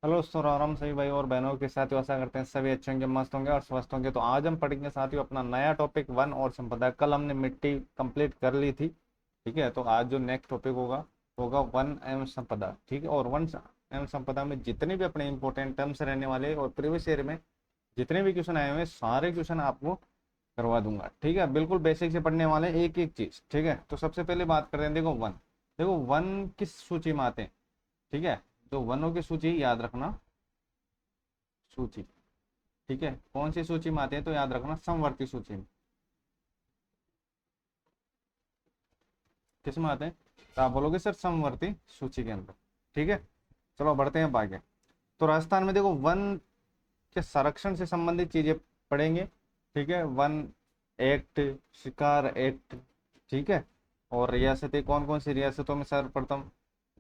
Hello Ram सभी भाई और बहनों के साथ आशा करते हैं सभी अच्छे होंगे, मस्त होंगे और स्वस्थ होंगे। तो आज हम पढ़ेंगे साथियों अपना नया टॉपिक वन और संपदा। कल हमने मिट्टी कंप्लीट कर ली थी, ठीक है। तो आज जो नेक्स्ट टॉपिक होगा होगा वन एवं संपदा, ठीक है। और वन एवं संपदा में जितने भी अपने इंपॉर्टेंट टर्म्स रहने वाले और प्रीवियस ईयर में जितने भी क्वेश्चन आए हुए हैं सारे क्वेश्चन आपको करवा दूंगा, ठीक है। बिल्कुल बेसिक से पढ़ने वाले हैं एक एक चीज, ठीक है। तो सबसे पहले बात करते हैं, देखो वन। देखो वन किस सूची में आते हैं, ठीक है। तो वनों की सूची याद रखना, सूची, ठीक है। कौन सी सूची में आते हैं तो याद रखना समवर्ती सूची में। किस में आते हैं तो आप बोलोगे सर समवर्ती सूची के अंदर, ठीक है। चलो बढ़ते हैं अब आगे। तो राजस्थान में देखो वन के संरक्षण से संबंधित चीजें पढ़ेंगे, ठीक है। वन एक्ट, शिकार एक्ट, ठीक है। और रियासतें कौन कौन सी रियासतों में सर्वप्रथम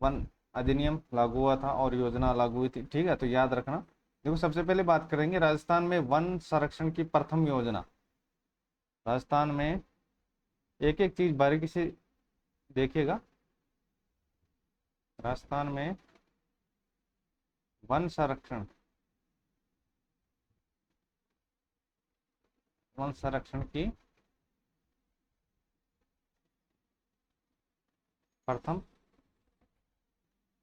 वन अधिनियम लागू हुआ था और योजना लागू हुई थी, ठीक है। तो याद रखना। देखो सबसे पहले बात करेंगे राजस्थान में वन संरक्षण की प्रथम योजना। राजस्थान में एक एक चीज बारीकी से देखिएगा। राजस्थान में वन संरक्षण, वन संरक्षण की प्रथम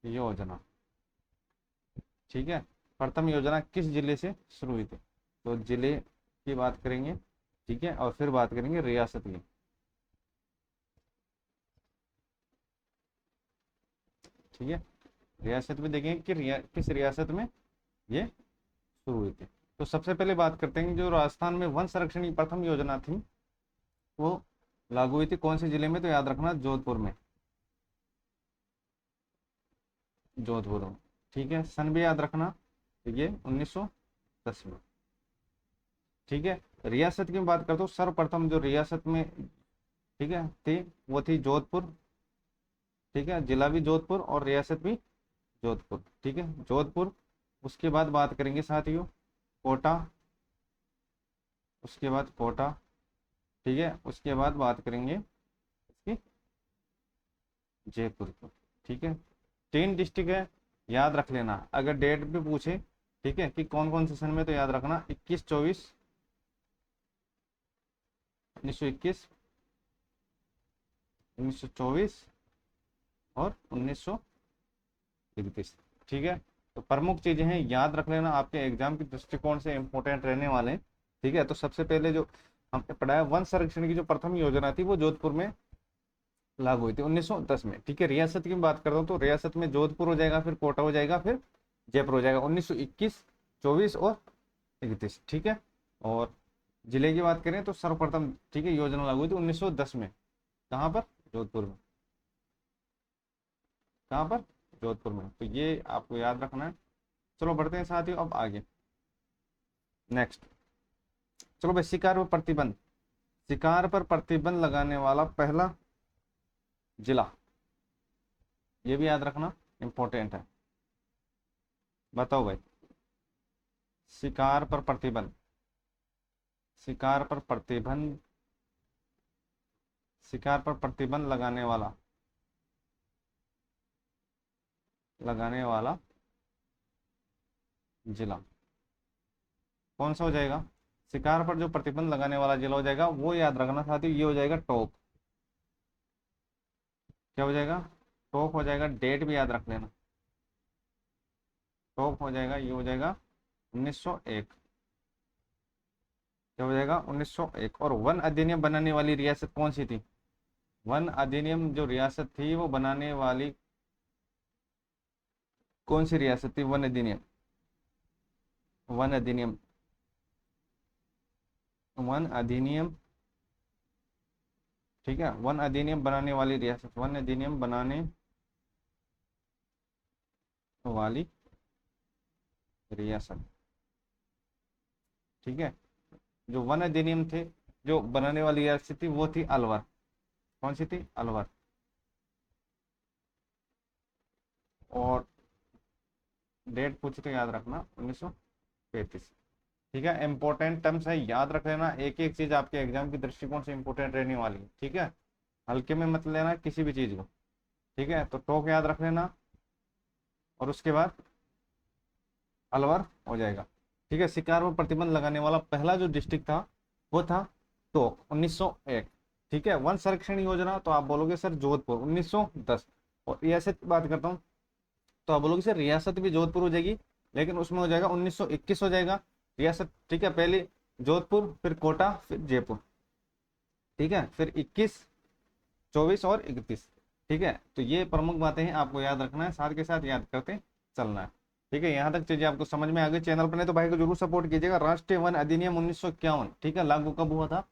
योजना, ठीक है। प्रथम योजना किस जिले से शुरू हुई थी तो जिले की बात करेंगे, ठीक है। और फिर बात करेंगे रियासत की, ठीक है। रियासत में देखेंगे कि किस रियासत में ये शुरू हुई थी। तो सबसे पहले बात करते हैं जो राजस्थान में वन संरक्षण की प्रथम योजना थी वो लागू हुई थी कौन से जिले में तो याद रखना जोधपुर में, जोधपुर में, ठीक है। सन भी याद रखना, तो ये 1910 में, ठीक है। रियासत की बात करता हूँ, सर्वप्रथम जो रियासत में, ठीक है, थी वो थी जोधपुर, ठीक है। जिला भी जोधपुर और रियासत भी जोधपुर, ठीक है, जोधपुर। उसके बाद बात करेंगे साथियों कोटा, उसके बाद कोटा, ठीक है। उसके बाद बात करेंगे इसकी जयपुर को, ठीक है। तीन डिस्ट्रिक्ट है, याद रख लेना अगर डेट भी पूछे, ठीक है, कि कौन कौन से सन में तो याद रखना 21-24, 1921, 1924 और 1931, ठीक है। तो प्रमुख चीजें हैं याद रख लेना, आपके एग्जाम के दृष्टिकोण से इंपॉर्टेंट रहने वाले हैं, ठीक है। तो सबसे पहले जो हमने पढ़ा है वन संरक्षण की जो प्रथम योजना थी वो जोधपुर में लागू हुई थी 1910 में, ठीक है। रियासत की बात करता हूँ तो रियासत में जोधपुर हो जाएगा, फिर कोटा हो जाएगा, फिर जयपुर हो जाएगा 1921, 24 और 31, ठीक है। और जिले की बात करें तो सर्वप्रथम, ठीक है, योजना लागू हुई थी 1910 में। कहाँ पर? जोधपुर में। कहाँ पर? जोधपुर में। तो ये आपको याद रखना है। चलो बढ़ते हैं साथियों अब आगे, नेक्स्ट। चलो भाई शिकार पर प्रतिबंध, शिकार पर प्रतिबंध लगाने वाला पहला जिला, ये भी याद रखना, इंपॉर्टेंट है। बताओ भाई, शिकार पर प्रतिबंध, शिकार पर प्रतिबंध, शिकार पर प्रतिबंध लगाने वाला जिला कौन सा हो जाएगा? शिकार पर जो प्रतिबंध लगाने वाला जिला हो जाएगा वो याद रखना साथियों, ये हो जाएगा टोंक। क्या हो जाएगा? टोंक हो जाएगा। डेट भी याद रख लेना, टोंक हो जाएगा, ये हो जाएगा 1901। क्या हो जाएगा? 1901। और वन अधिनियम बनाने वाली रियासत कौन सी थी? वन अधिनियम जो रियासत थी वो बनाने वाली कौन सी रियासत थी? वन अधिनियम, वन अधिनियम, वन अधिनियम, ठीक है। वन अधिनियम बनाने वाली रियासत, वन अधिनियम बनाने वाली रियासत, ठीक है। जो वन अधिनियम थे जो बनाने वाली रियासत थी वो थी अलवर। कौन सी थी? अलवर। और डेट पूछे तो याद रखना 1935, ठीक है। इंपॉर्टेंट टर्म्स है, याद रख लेना, एक एक चीज आपके एग्जाम की दृष्टिकोण से इंपॉर्टेंट रहने वाली है, ठीक है। हल्के में मत लेना किसी भी चीज को, ठीक है। तो टोक याद रख लेना। और उसके बाद अलवर हो जाएगा। ठीक है, शिकार पर प्रतिबंध लगाने वाला पहला जो डिस्ट्रिक्ट था वो था टोंक 1901। ठीक है, वन संरक्षण योजना तो आप बोलोगे सर जोधपुर 1910। और रियासत की बात करता हूँ तो आप बोलोगे सर रियासत भी जोधपुर हो जाएगी, लेकिन उसमें हो जाएगा 1921 हो जाएगा रियासत। ठीक है, पहले जोधपुर, फिर कोटा, फिर जयपुर। ठीक है, फिर 21, 24 और 31। ठीक है, तो ये प्रमुख बातें हैं, आपको याद रखना है, साथ के साथ याद करते चलना है। ठीक है, यहाँ तक चीजें आपको समझ में आ गई। चैनल पर नहीं तो भाई को जरूर सपोर्ट कीजिएगा। राष्ट्रीय वन अधिनियम 1951, ठीक है, लागू कब हुआ था?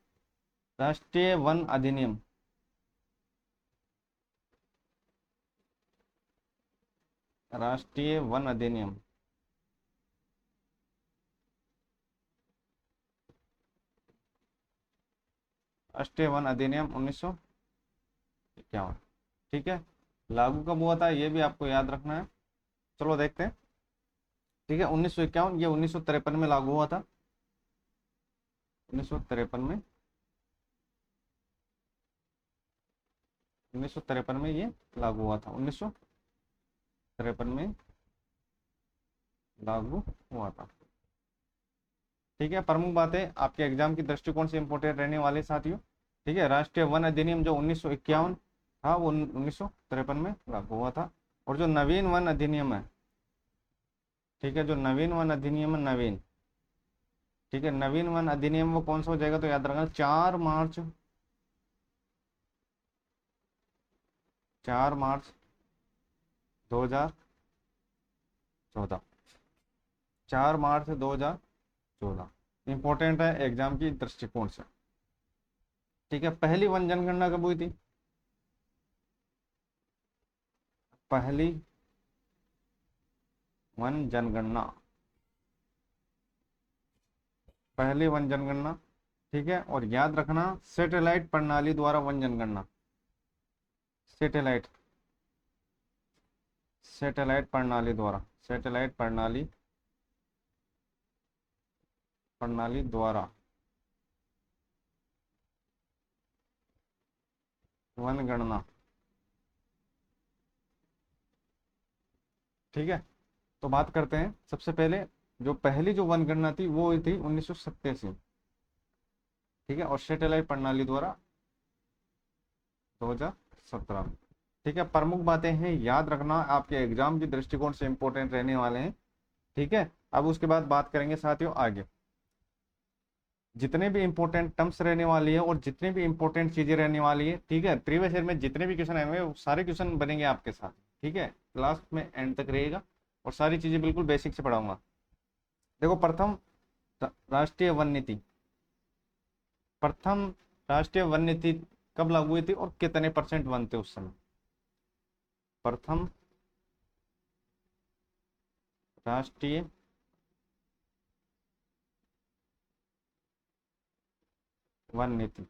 राष्ट्रीय वन अधिनियम, राष्ट्रीय वन अधिनियम राष्ट्रीय वन अधिनियम 1951। ठीक है, लागू कब हुआ था ये भी आपको याद रखना है। चलो देखते हैं। ठीक है, 1951, ये 1953 में लागू हुआ था। 1953 में, 1953 में ये लागू हुआ था। 1953 में लागू हुआ था। ठीक है, प्रमुख बातें आपके एग्जाम की दृष्टिकोण से इंपोर्टेंट रहने वाले साथियों। ठीक है, राष्ट्रीय वन अधिनियम जो 1951 था वो 1953 में लागू हुआ था। और जो नवीन वन अधिनियम है, ठीक है, जो नवीन वन अधिनियम है, नवीन, ठीक है, नवीन वन अधिनियम वो कौन सा हो जाएगा? तो याद रखना 4 मार्च, 4 मार्च 2014, 4 मार्च 2014 इंपॉर्टेंट है एग्जाम की दृष्टिकोण से। ठीक है, पहली वन जनगणना कब हुई थी? पहली वन जनगणना, पहली वन जनगणना, ठीक है, और याद रखना सैटेलाइट प्रणाली द्वारा वन जनगणना, सैटेलाइट, सैटेलाइट प्रणाली द्वारा, सैटेलाइट प्रणाली, प्रणाली द्वारा वन गणना। ठीक है, तो बात करते हैं सबसे पहले जो पहली जो वन गणना थी वो हुई थी 1987। ठीक है, और सैटेलाइट प्रणाली द्वारा 2017। ठीक है, प्रमुख बातें हैं, याद रखना, आपके एग्जाम की दृष्टिकोण से इंपॉर्टेंट रहने वाले हैं। ठीक है, अब उसके बाद बात करेंगे साथियों आगे, जितने भी इंपॉर्टेंट टर्म्स रहने वाली है और जितने भी इंपॉर्टेंट चीजें रहने वाली है। ठीक है, प्रीवियस ईयर में जितने भी क्वेश्चन आएंगे वो सारे क्वेश्चन बनेंगे आपके साथ। ठीक है, लास्ट में एंड तक रहेगा और सारी चीजें बिल्कुल बेसिक से पढ़ाऊंगा। देखो, प्रथम राष्ट्रीय वन नीति, प्रथम राष्ट्रीय वन नीति कब लागू हुई थी और कितने परसेंट वन थे उस समय? प्रथम राष्ट्रीय वन नीति,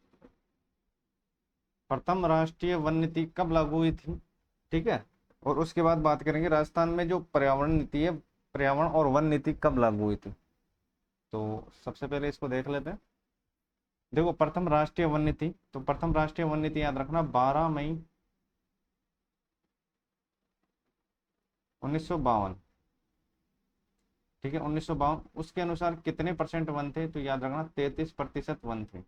प्रथम राष्ट्रीय वन नीति कब लागू हुई थी? ठीक है, और उसके बाद बात करेंगे राजस्थान में जो पर्यावरण नीति है, पर्यावरण और वन नीति कब लागू हुई थी। तो सबसे पहले इसको देख लेते हैं। देखो, प्रथम राष्ट्रीय वन नीति, तो प्रथम राष्ट्रीय वन नीति याद रखना 12 मई 1952। ठीक है, 1952, उसके अनुसार कितने परसेंट वन थे? तो याद रखना 33% वन थे।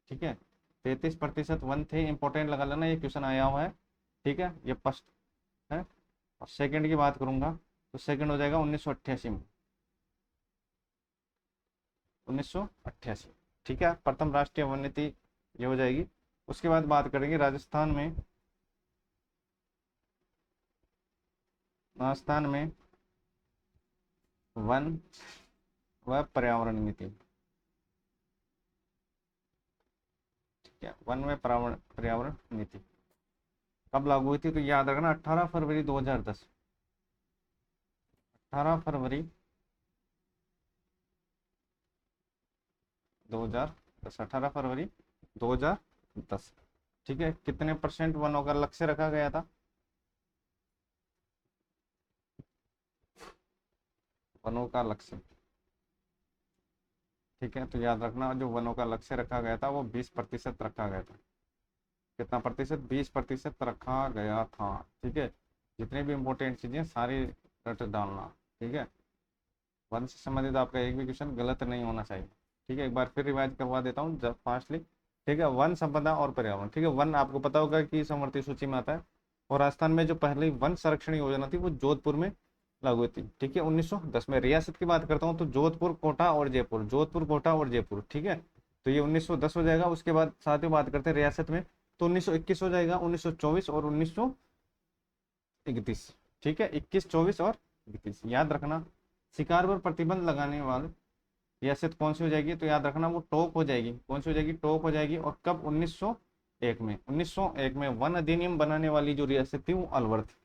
ठीक है, 33% वन थे, इंपॉर्टेंट लगा लेना, ये क्वेश्चन आया हुआ है। ठीक है, ये फर्स्ट है। और सेकंड की बात करूंगा तो सेकंड हो जाएगा 1988 में, 1988। ठीक है, प्रथम राष्ट्रीय वन नीति ये हो जाएगी। उसके बाद बात करेंगे राजस्थान में, राजस्थान में वन व पर्यावरण नीति। ठीक है, वन में पर्यावरण पर्यावरण नीति कब लागू हुई थी? तो याद रखना 18 फरवरी 2010, 18 फरवरी 2010, 18 फरवरी 2010। ठीक है, कितने परसेंट वनों का लक्ष्य रखा गया था? वनों का लक्ष्य, ठीक है, तो याद रखना जो वनों का लक्ष्य रखा गया था वो 20% रखा गया था। कितना प्रतिशत? 20% रखा गया था। ठीक है, जितने भी इंपॉर्टेंट चीजें सारी रट डालना। ठीक है, वन से संबंधित आपका एक भी क्वेश्चन गलत नहीं होना चाहिए। ठीक है, एक बार फिर रिवाइज करवा देता हूँ जब फास्टली। ठीक है, वन संपदा और पर्यावरण। ठीक है, वन आपको पता होगा कि समवर्ती सूची में आता है। और राजस्थान में जो पहली वन संरक्षण योजना थी वो जोधपुर में लागू हुई थी। ठीक है, 1910 में। रियासत की बात करता हूँ तो जोधपुर, कोटा और जयपुर, जोधपुर, कोटा और जयपुर। ठीक है, तो ये 1910 हो जाएगा। उसके बाद साथ ही बात करते हैं रियासत में, तो 1921 हो जाएगा, 1924 और 1931। ठीक है, 21, 24 और 31 याद रखना। शिकार पर प्रतिबंध लगाने वाले रियासत कौन सी हो जाएगी, तो याद रखना वो टोंक हो जाएगी। कौन सी हो जाएगी, टोंक हो जाएगी। और कब, 1901 में। 1901 में वन अधिनियम बनाने वाली जो रियासत थी वो अलवर थी।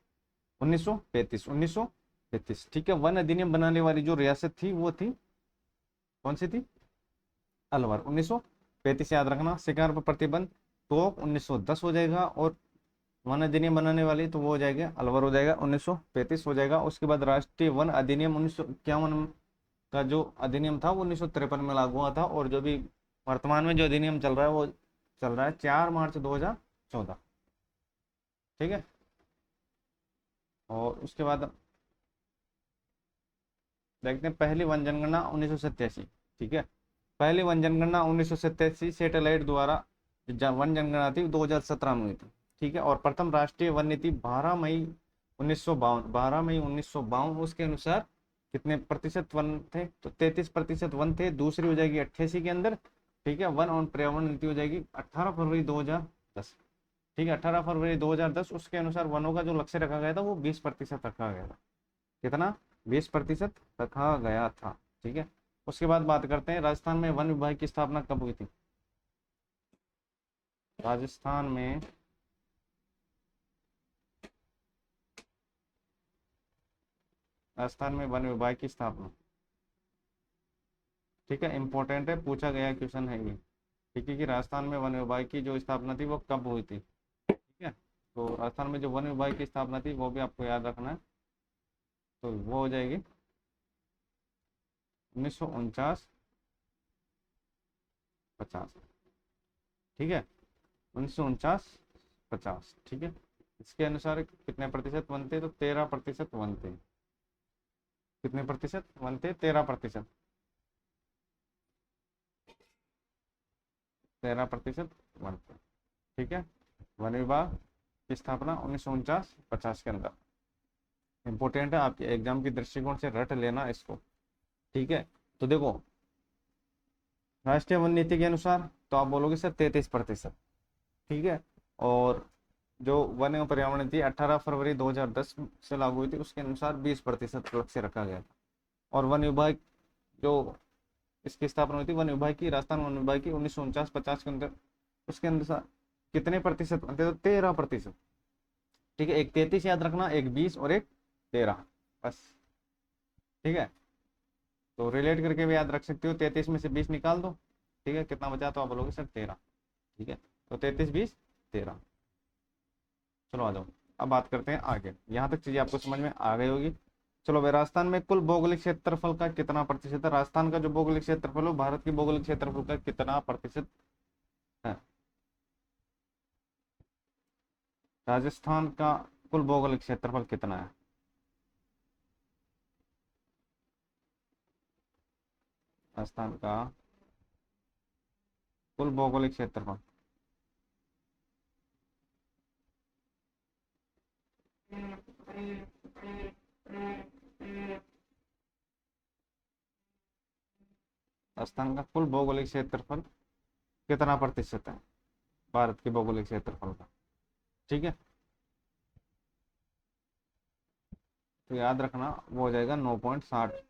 1935, 1935। ठीक है, वन अधिनियम बनाने वाली जो रियासत थी वो थी, कौन सी थी, अलवर। 1935 याद रखना। शिकार पर प्रतिबंध टोंक 1910 हो जाएगा। और वन अधिनियम बनाने वाली तो वो हो जाएगा अलवर, हो जाएगा 1935 हो जाएगा। उसके बाद राष्ट्रीय वन अधिनियम 1951 का जो अधिनियम था वो 1953 में लागू हुआ था। और जो भी वर्तमान में जो अधिनियम चल रहा है वो चल रहा है 4 मार्च 2014। ठीक है, और उसके बाद देखते हैं पहली वन जनगणना 1987। ठीक है, पहली वन जनगणना 1987 सेटेलाइट द्वारा वन जनगणना थी 2017 में हुई थी। ठीक है, और प्रथम राष्ट्रीय वन नीति 12 मई 1952। उसके अनुसार कितने प्रतिशत वन थे, तो 33% वन थे। दूसरी हो जाएगी 88 के अंदर। ठीक है, वन और पर्यावरण नीति हो जाएगी 18 फरवरी 2010। ठीक है, 18 फरवरी 2010। उसके अनुसार वनों का जो लक्ष्य रखा गया था वो 20% रखा गया था। कितना, 20% रखा गया था। ठीक है, उसके बाद बात करते हैं राजस्थान में वन विभाग की स्थापना कब हुई थी। राजस्थान में राजस्थान में वन विभाग की स्थापना, ठीक है, इंपॉर्टेंट है, पूछा गया क्वेश्चन है ये। ठीक है, कि राजस्थान में वन विभाग की जो स्थापना थी वो कब हुई थी। ठीक है, तो राजस्थान में जो वन विभाग की स्थापना थी वो भी आपको याद रखना है। तो वो हो जाएगी 1949, 50। ठीक है, 1949, 50। ठीक है, इसके अनुसार कितने प्रतिशत वन थे, तो 13% वन थे। कितने प्रतिशत वन थे, 13%। 13% वन थे। ठीक है, वन विभाग की स्थापना 1949, 50 के अंदर। इंपॉर्टेंट है, आपके एग्जाम की दृष्टिकोण से रट लेना इसको। ठीक है, तो देखो राष्ट्रीय वन नीति के अनुसार तो आप बोलोगे सर 33%। ठीक है, और जो वन एवं पर्यावरण नीति 18 फरवरी 2010 से लागू हुई थी उसके अनुसार 20% लक्ष्य रखा गया था। और वन विभाग जो इसकी स्थापना हुई थी, वन विभाग की, राजस्थान वन विभाग की 1949, 50 के अंदर। उसके अनुसार कितने प्रतिशत बनते, तो 13%। ठीक है, एक 33 याद रखना, एक 20 और एक 13, बस। ठीक है, तो रिलेट करके भी याद रख सकते हो। 33 में से 20 निकाल दो। ठीक है, कितना बचा, तो आप बोलोगे सर 13। ठीक है, तो 33, 20, 13। चलो आ जाओ, अब बात करते हैं आगे। यहाँ तक चीजें आपको समझ में आ गई होगी। चलो भाई, राजस्थान में कुल भौगोलिक क्षेत्रफल का कितना प्रतिशत है। राजस्थान का जो भौगोलिक क्षेत्रफल है भारत की भौगोलिक क्षेत्रफल का कितना प्रतिशत है। राजस्थान का कुल भौगोलिक क्षेत्रफल कितना है। राजस्थान का कुल भौगोलिक क्षेत्रफल, राजस्थान का कुल भौगोलिक क्षेत्रफल कितना प्रतिशत है भारत के भौगोलिक क्षेत्रफल का। ठीक है, तो याद रखना वो हो जाएगा 9.60।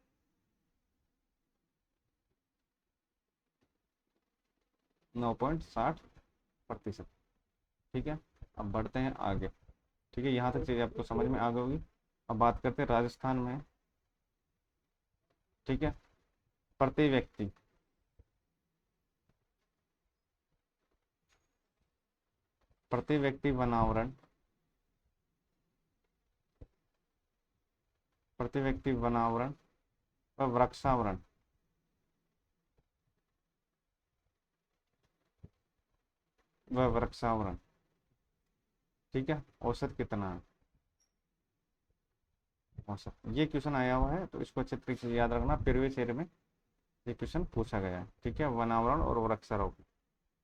9.60%। ठीक है, अब बढ़ते हैं आगे। ठीक है, यहाँ तक चीजें आपको समझ में आ गई होगी। अब बात करते हैं राजस्थान में। ठीक है, प्रति व्यक्ति, प्रति व्यक्ति वनावरण, प्रति व्यक्ति वनावरण व वृक्षावरण, व वृक्षावरण। ठीक है, औसत कितना है। औसत, ये क्वेश्चन आया हुआ है तो इसको अच्छे तरीके से याद रखना, प्रीवियस ईयर में ये क्वेश्चन पूछा गया है। ठीक है, वन आवरण और वृक्षारोपण,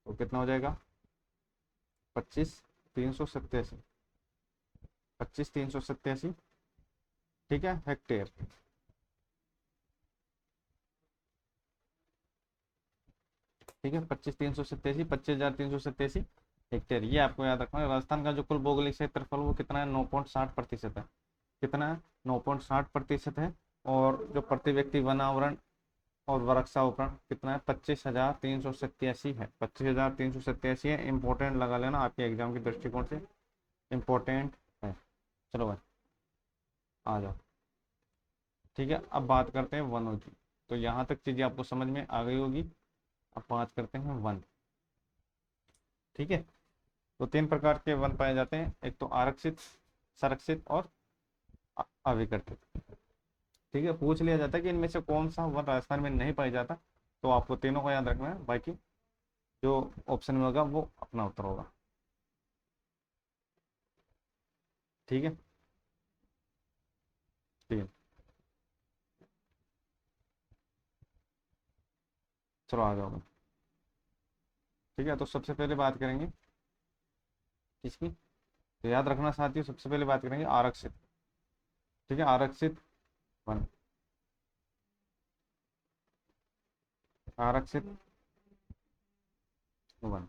तो कितना हो जाएगा 25,387, 25,387, ठीक है, हेक्टेयर। ठीक है, 25,387, 25,387 हेक्टेयर, ये आपको याद रखना है। राजस्थान का जो कुल भौगोलिक क्षेत्रफल वो कितना है, 9.60% है। कितना है, 9.60% है। और जो प्रति व्यक्ति वन आवरण और वृक्षारोपण कितना है, 25,387 है। 25,387 है, इंपॉर्टेंट लगा लेना आपके एग्जाम के दृष्टिकोण से, इंपॉर्टेंट है। चलो भाई आ जाओ। ठीक है, अब बात करते हैं वनों की। तो यहाँ तक चीजें आपको समझ में आ गई होगी। अब बात करते हैं वन। ठीक है, तो तीन प्रकार के वन पाए जाते हैं, एक तो आरक्षित, संरक्षित और अविकसित। ठीक है, पूछ लिया जाता है कि इनमें से कौन सा वन राजस्थान में नहीं पाया जाता, तो आपको तीनों का याद रखना है, बाकी जो ऑप्शन में होगा वो अपना उत्तर होगा। ठीक है, ठीक है, चलो आ जाओ। ठीक है, तो सबसे पहले बात करेंगे किसकी, तो याद रखना साथियों, सबसे पहले बात करेंगे आरक्षित। ठीक है, आरक्षित वन, आरक्षित वन।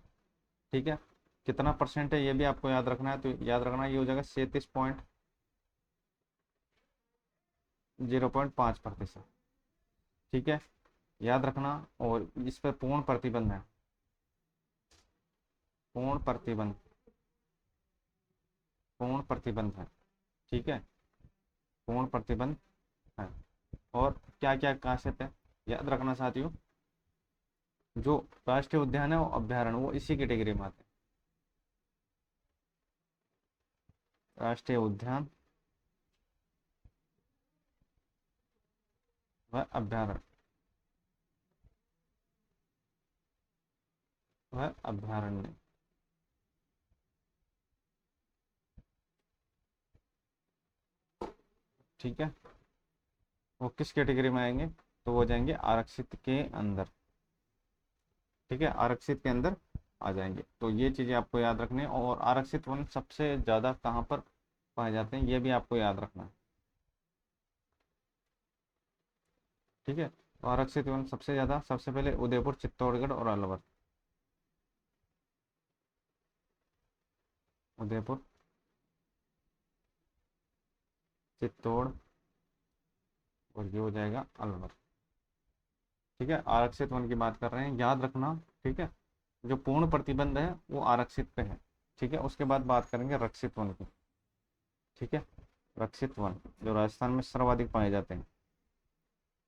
ठीक है, कितना परसेंट है ये भी आपको याद रखना है, तो याद रखना ये हो जाएगा 37.05%। ठीक है, याद रखना। और इस पर पूर्ण प्रतिबंध है, पूर्ण प्रतिबंध, पूर्ण प्रतिबंध है। ठीक है, पूर्ण प्रतिबंध है। और क्या क्या खासियत है याद रखना साथियों, जो राष्ट्रीय उद्यान है वो अभ्यारण्य वो इसी कैटेगरी में आते हैं। राष्ट्रीय उद्यान व अभ्यारण्य, वह अभ्यारण्य। ठीक है, वो किस कैटेगरी में आएंगे, तो वो जाएंगे आरक्षित के अंदर। ठीक है, आरक्षित के अंदर आ जाएंगे। तो ये चीजें आपको याद रखनी है। और आरक्षित वन सबसे ज्यादा कहाँ पर पाए जाते हैं ये भी आपको याद रखना है। ठीक है, तो आरक्षित वन सबसे ज्यादा, सबसे पहले उदयपुर, चित्तौड़गढ़ और अलवर। उदयपुर, चित्तौड़ और ये हो जाएगा अलवर। ठीक है, आरक्षित वन की बात कर रहे हैं, याद रखना। ठीक है, जो पूर्ण प्रतिबंध है वो आरक्षित पे है। ठीक है, उसके बाद बात करेंगे रक्षित वन की। ठीक है, रक्षित वन जो राजस्थान में सर्वाधिक पाए जाते हैं,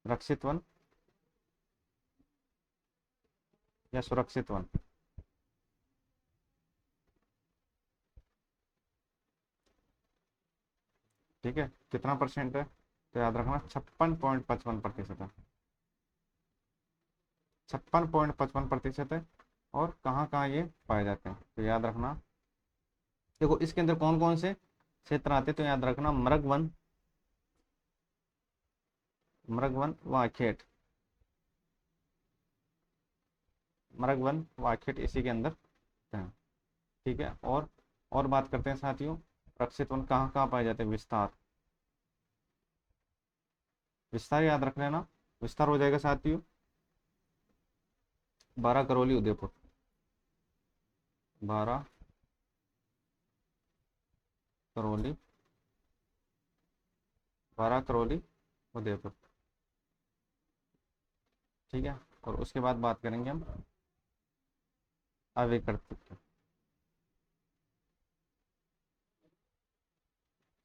रक्षित वन या सुरक्षित वन। ठीक है, कितना परसेंट है, तो याद रखना 56.55% है, 56.55% है। और कहाँ कहाँ ये पाए जाते हैं, तो याद रखना। देखो इसके अंदर कौन कौन से क्षेत्र आते हैं, तो याद रखना मृग वन, मृग वन व आखेट, मृग वन व आखेट इसी के अंदर हैं। ठीक है, और बात करते हैं साथियों, रक्षित वन कहाँ कहाँ पाए जाते हैं, विस्तार, विस्तार याद रख लेना। विस्तार हो जाएगा साथियों 12 करौली उदयपुर, 12 करौली, 12 करौली उदयपुर। ठीक है, और उसके बाद बात करेंगे हम अविकसित।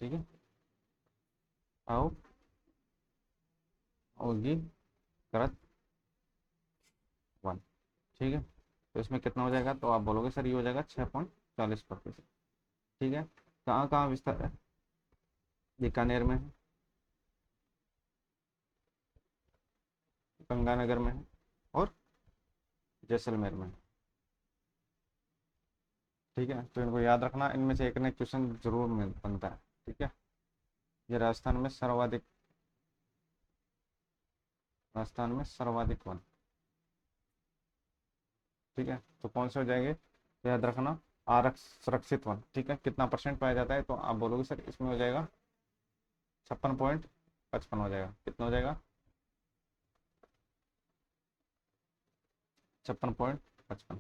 ठीक है, आओ होगी करत वन। ठीक है, तो इसमें कितना हो जाएगा, तो आप बोलोगे सर ये हो जाएगा 6.40%। ठीक है, कहाँ कहाँ विस्तार है, बीकानेर में है, गंगानगर में है और जैसलमेर में है। ठीक है, तो इनको याद रखना, इनमें से एक ना क्वेश्चन जरूर बनता है। ठीक है, ये राजस्थान में सर्वाधिक वन। ठीक है, तो कौन से हो जाएंगे, याद रखना, सुरक्षित वन। ठीक है, कितना परसेंट पाया जाता है, तो आप बोलोगे सर इसमें हो जाएगा 56.55 हो जाएगा। कितना हो जाएगा, 56.55।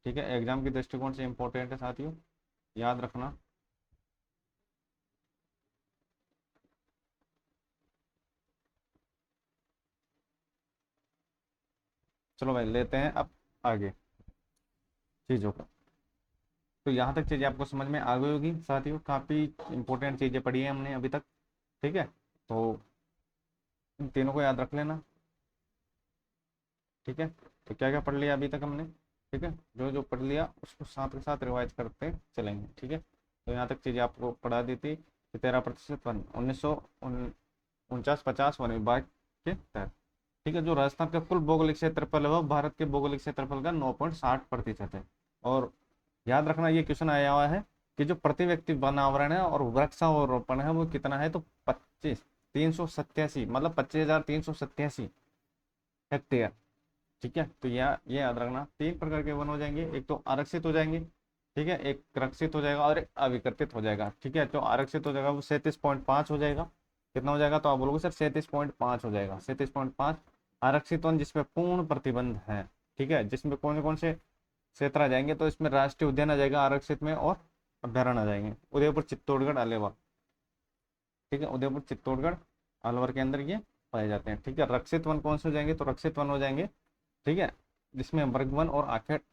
ठीक है, एग्जाम के दृष्टिकोण से इंपॉर्टेंट है साथियों, याद रखना। चलो भाई, लेते हैं अब आगे चीज़ों को। तो यहाँ तक चीज़ें आपको समझ में आ गई होगी साथियों, काफ़ी इंपॉर्टेंट चीज़ें पढ़ी है हमने अभी तक। ठीक है, तो इन तीनों को याद रख लेना। ठीक है, तो क्या क्या पढ़ लिया अभी तक हमने। ठीक है, जो जो पढ़ लिया उसको साथ के साथ रिवाइज करते चलेंगे। ठीक है, तो यहाँ तक चीज़ें आपको पढ़ा दी थी कि 13% वन 1949 वन विभाग के तहत। ठीक है, जो राजस्थान का कुल भौगोलिक क्षेत्रफल है वह भारत के भौगोलिक क्षेत्रफल का 9.60% है। और याद रखना, ये क्वेश्चन आया हुआ है कि जो प्रति व्यक्ति वन आवरण है और वृक्षारोपण है वो कितना है, तो 25,387, मतलब 25,387 हेक्टेयर। ठीक है, तो ये याद रखना, तीन प्रकार के वन हो जाएंगे, एक तो आरक्षित हो जाएंगे, ठीक है, एक रक्षित हो जाएगा और एक अविकृत हो जाएगा। ठीक है, तो आरक्षित हो जाएगा वो 37.5 हो जाएगा। कितना हो जाएगा, तो आप बोलोगे सर 37.5 हो जाएगा। 37.5 आरक्षित वन जिसमें पूर्ण प्रतिबंध है। ठीक है, जिसमें कौन कौन से क्षेत्र आ जाएंगे, तो इसमें राष्ट्रीय उद्यान आ जाएगा आरक्षित में, और अभ्यारण्य आ जाएंगे, उदयपुर, चित्तौड़गढ़, अलेवा। ठीक है, उदयपुर, चित्तौड़गढ़, अलवर के अंदर ये पाए जाते हैं। ठीक है, रक्षित वन कौन से हो जाएंगे, तो रक्षित वन हो जाएंगे, ठीक है, जिसमें वर्गवन और आखेट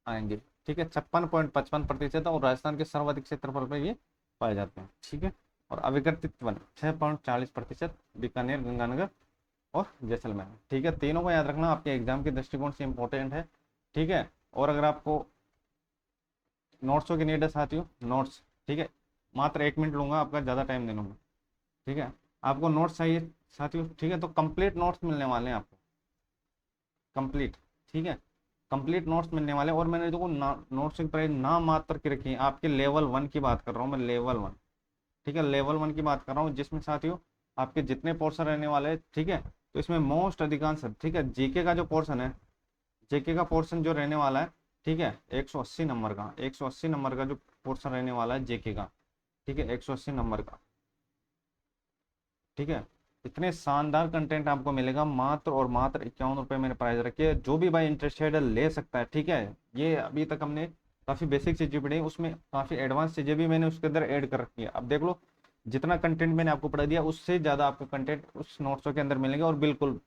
आएंगे। ठीक है, 56.55% और राजस्थान के सर्वाधिक क्षेत्रफल पर ये पाए जाते हैं। ठीक है, और अविकृत वन 6.40%, बीकानेर, गंगानगर और जैसलमेर। ठीक है, तीनों को याद रखना, आपके एग्जाम के दृष्टिकोण से इंपॉर्टेंट है। ठीक है, और अगर आपको नोट्सों की नीड है साथियों, नोट्स, ठीक है, मात्र 1 मिनट लूंगा आपका, ज़्यादा टाइम नहीं लूंगा। ठीक है, आपको नोट्स चाहिए साथियों, ठीक है, तो कंप्लीट नोट्स मिलने वाले हैं आपको, कंप्लीट। ठीक है, कंप्लीट नोट्स मिलने वाले हैं। और मैंने देखो नोट्स की प्राइस नाम मात्र की रखी है, आपके लेवल 1 की बात कर रहा हूँ मैं, लेवल 1। ठीक है, लेवल 1 की बात कर रहा हूँ, जिसमें साथियों आपके जितने पोर्शन रहने वाले हैं, ठीक है, तो इसमें मोस्ट अधिकांश, ठीक है, जीके का जो पोर्शन है, जेके का पोर्शन जो रहने वाला है, ठीक है, 180 नंबर का, 180 नंबर का जो पोर्शन रहने वाला है जेके का। ठीक है, 180 नंबर का। ठीक है, इतने शानदार कंटेंट आपको मिलेगा, मात्र और मात्र 51 रुपये मैंने प्राइस रखी है। जो भी भाई इंटरेस्टेड है ले सकता है। ठीक है, ये अभी तक हमने काफ़ी बेसिक चीज़ें पढ़ी, उसमें काफ़ी एडवांस चीज़ें भी मैंने उसके अंदर ऐड कर रखी है। अब देख लो, जितना कंटेंट मैंने आपको पढ़ा दिया उससे ज़्यादा आपको कंटेंट उस नोट्सों के अंदर मिलेंगे, और बिल्कुल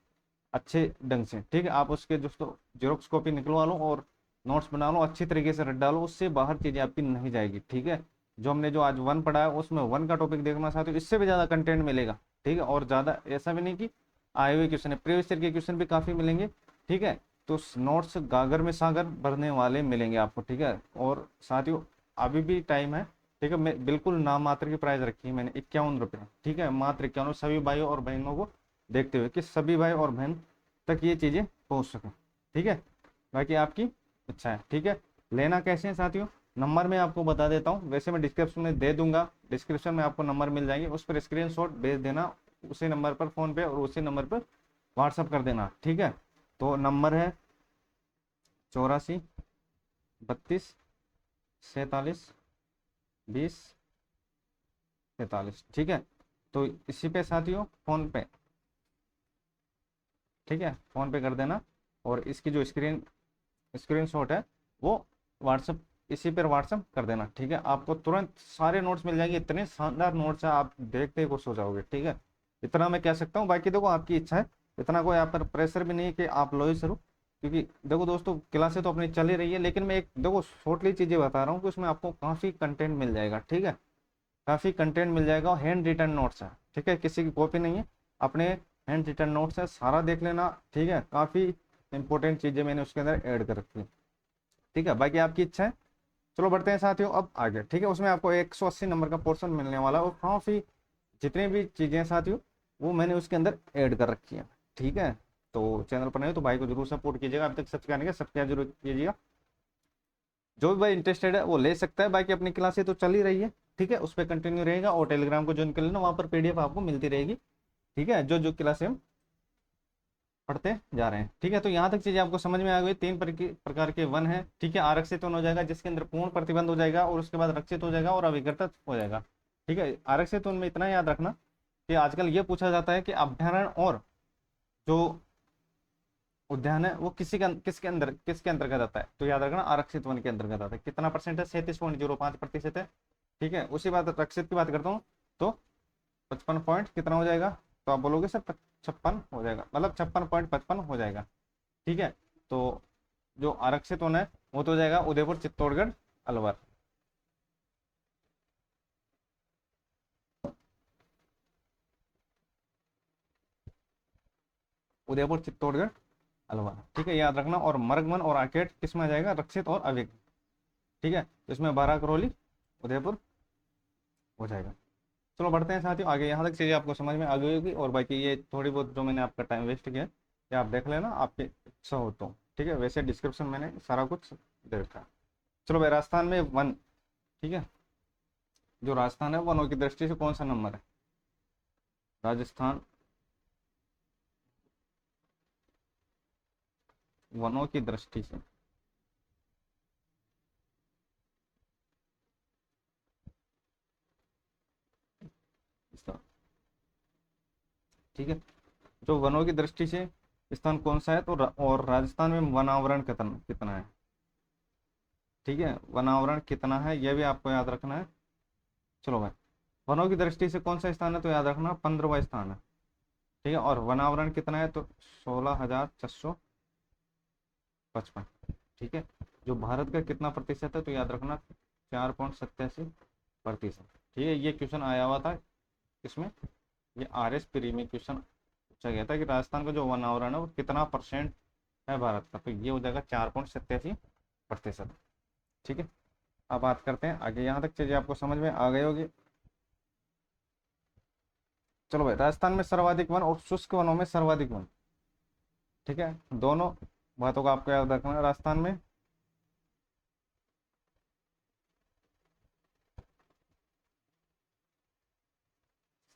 अच्छे ढंग से। ठीक है, आप उसके दोस्तों जेरोक्स कॉपी निकलवा लो और नोट्स बना लो, अच्छी तरीके से रट डालो, उससे बाहर चीज़ें आपकी नहीं जाएगी। ठीक है, जो हमने जो आज 1 पढ़ा है उसमें 1 का टॉपिक देखना चाहते हो, इससे भी ज़्यादा कंटेंट मिलेगा। ठीक है, और ज़्यादा ऐसा भी नहीं कि आए हुए क्वेश्चन है, प्रीवियस ईयर के क्वेश्चन भी काफ़ी मिलेंगे। ठीक है, तो नोट्स गागर में सागर भरने वाले मिलेंगे आपको। ठीक है, और साथियों अभी भी टाइम है। ठीक है, मैं बिल्कुल नाम मात्र की प्राइस रखी है मैंने, 51 रुपये। ठीक है, मात्र 51, सभी भाइयों और बहनों को देखते हुए कि सभी भाई और बहन तक ये चीज़ें पहुँच सकें। ठीक है, बाकी आपकी इच्छा है। ठीक है, लेना कैसे है साथियों, नंबर मैं आपको बता देता हूँ, वैसे मैं डिस्क्रिप्शन में दे दूंगा, डिस्क्रिप्शन में आपको नंबर मिल जाएंगे, उस पर स्क्रीनशॉट भेज देना, उसी नंबर पर फ़ोन पे और उसी नंबर पर व्हाट्सअप कर देना। ठीक है, तो नंबर है 84 32 47 20 43। ठीक है, तो इसी पे साथियों फ़ोन पे, ठीक है, फ़ोन पे कर देना, और इसकी जो स्क्रीनशॉट है वो व्हाट्सअप, इसी पर व्हाट्सअप कर देना। ठीक है, आपको तुरंत सारे नोट्स मिल जाएंगे, इतने शानदार नोट्स हैं आप देखते ही खुश हो जाओगे। ठीक है, इतना मैं कह सकता हूँ, बाकी देखो आपकी इच्छा है, इतना कोई आप पर प्रेशर भी नहीं है कि आप लो ही शुरू, क्योंकि देखो दोस्तों क्लासें तो अपनी चल ही रही है, लेकिन मैं एक देखो शॉर्टली चीज़ें बता रहा हूँ कि उसमें आपको काफ़ी कंटेंट मिल जाएगा। ठीक है, काफ़ी कंटेंट मिल जाएगा, और हैंड रिटन नोट्स है। ठीक है, किसी की कॉपी नहीं है, अपने हैंड रिटन नोट्स है, सारा देख लेना। ठीक है, काफ़ी इंपॉर्टेंट चीज़ें मैंने उसके अंदर ऐड कर रखी है। ठीक है, बाकी आपकी इच्छा है। चलो बढ़ते हैं साथियों अब आगे। ठीक है, उसमें आपको 180 नंबर का पोर्शन मिलने वाला है, और काफ़ी जितनी भी चीज़ें हैं साथियों वो मैंने उसके अंदर ऐड कर रखी है। ठीक है, तो चैनल पर नहीं हो तो भाई को जरूर सपोर्ट कीजिएगा, अभी तक सब्सक्राइब नहीं किया सब्सक्राइब जरूर कीजिएगा। जो भी भाई इंटरेस्टेड है वो ले सकता है, बाकी अपनी क्लासें तो चल ही रही है। ठीक है, उस पर कंटिन्यू रहेगा, और टेलीग्राम को ज्वाइन कर लेना, वहां पर पीडीएफ आपको मिलती रहेगी। ठीक है, जो जो क्लास हम पढ़ते जा रहे हैं। ठीक है, तो यहाँ तक चीजें आपको समझ में आ गई। तीन प्रकार के वन है। ठीक है, आरक्षित वन हो जाएगा जिसके अंदर पूर्ण प्रतिबंध हो जाएगा, और उसके बाद रक्षित हो जाएगा और अविकृत हो जाएगा। ठीक है, आरक्षित वन में इतना याद रखना कि आजकल ये पूछा जाता है कि अभ्यारण्य और जो उद्यान है वो किसके अंतर्गत आता है, तो याद रखना आरक्षित वन के अंतर्गत आता है। कितना परसेंट है? 37.05% है। ठीक है, उसी बात रक्षित की बात करता हूँ तो 55 पॉइंट कितना हो जाएगा, तो आप बोलोगे सर 56 हो जाएगा, मतलब 56.55 हो जाएगा। ठीक है, तो जो आरक्षित वन है वो तो हो जाएगा उदयपुर, चित्तौड़गढ़, अलवर। उदयपुर, चित्तौड़गढ़, अलवर। ठीक है, याद रखना। और मर्ग वन और आर्केड किस में आ जाएगा? रक्षित और अविकृत। ठीक है, तो इसमें 12 करौली, उदयपुर हो जाएगा। चलो बढ़ते हैं साथियों आगे। यहाँ तक चीज़ें आपको समझ में आ गई होगी, और बाकी ये थोड़ी बहुत जो मैंने आपका टाइम वेस्ट किया ये आप देख लेना, आपकी इच्छा हो तो। ठीक है, वैसे डिस्क्रिप्शन मैंने सारा कुछ दे रखा है। चलो भाई, राजस्थान में वन। ठीक है, जो राजस्थान है वनों की दृष्टि से कौन सा नंबर है? राजस्थान वनों की दृष्टि से स्थान। ठीक है, जो वनों की दृष्टि से स्थान कौन सा है, तो और राजस्थान में वनावरण कितना कितना है? ठीक है, वनावरण कितना है ये भी आपको याद रखना है। चलो भाई, वनों की दृष्टि से कौन सा स्थान है, तो याद रखना 15वां स्थान है। ठीक है, और वनावरण कितना है, तो 16,455। ठीक है, जो भारत का कितना प्रतिशत है, तो याद रखना 4.87%। ठीक है, ये क्वेश्चन आया हुआ था इसमें, ये RS प्री में क्वेश्चन पूछा गया था कि राजस्थान का जो वनावरण है वो कितना परसेंट है भारत का, तो ये हो जाएगा 4.87%। ठीक है, अब बात करते हैं आगे। यहाँ तक चीजें आपको समझ में आ गई होगी। चलो भाई, राजस्थान में सर्वाधिक वन और शुष्क वनों में सर्वाधिक वन। ठीक है, दोनों बातों का आपको याद रखना है। राजस्थान में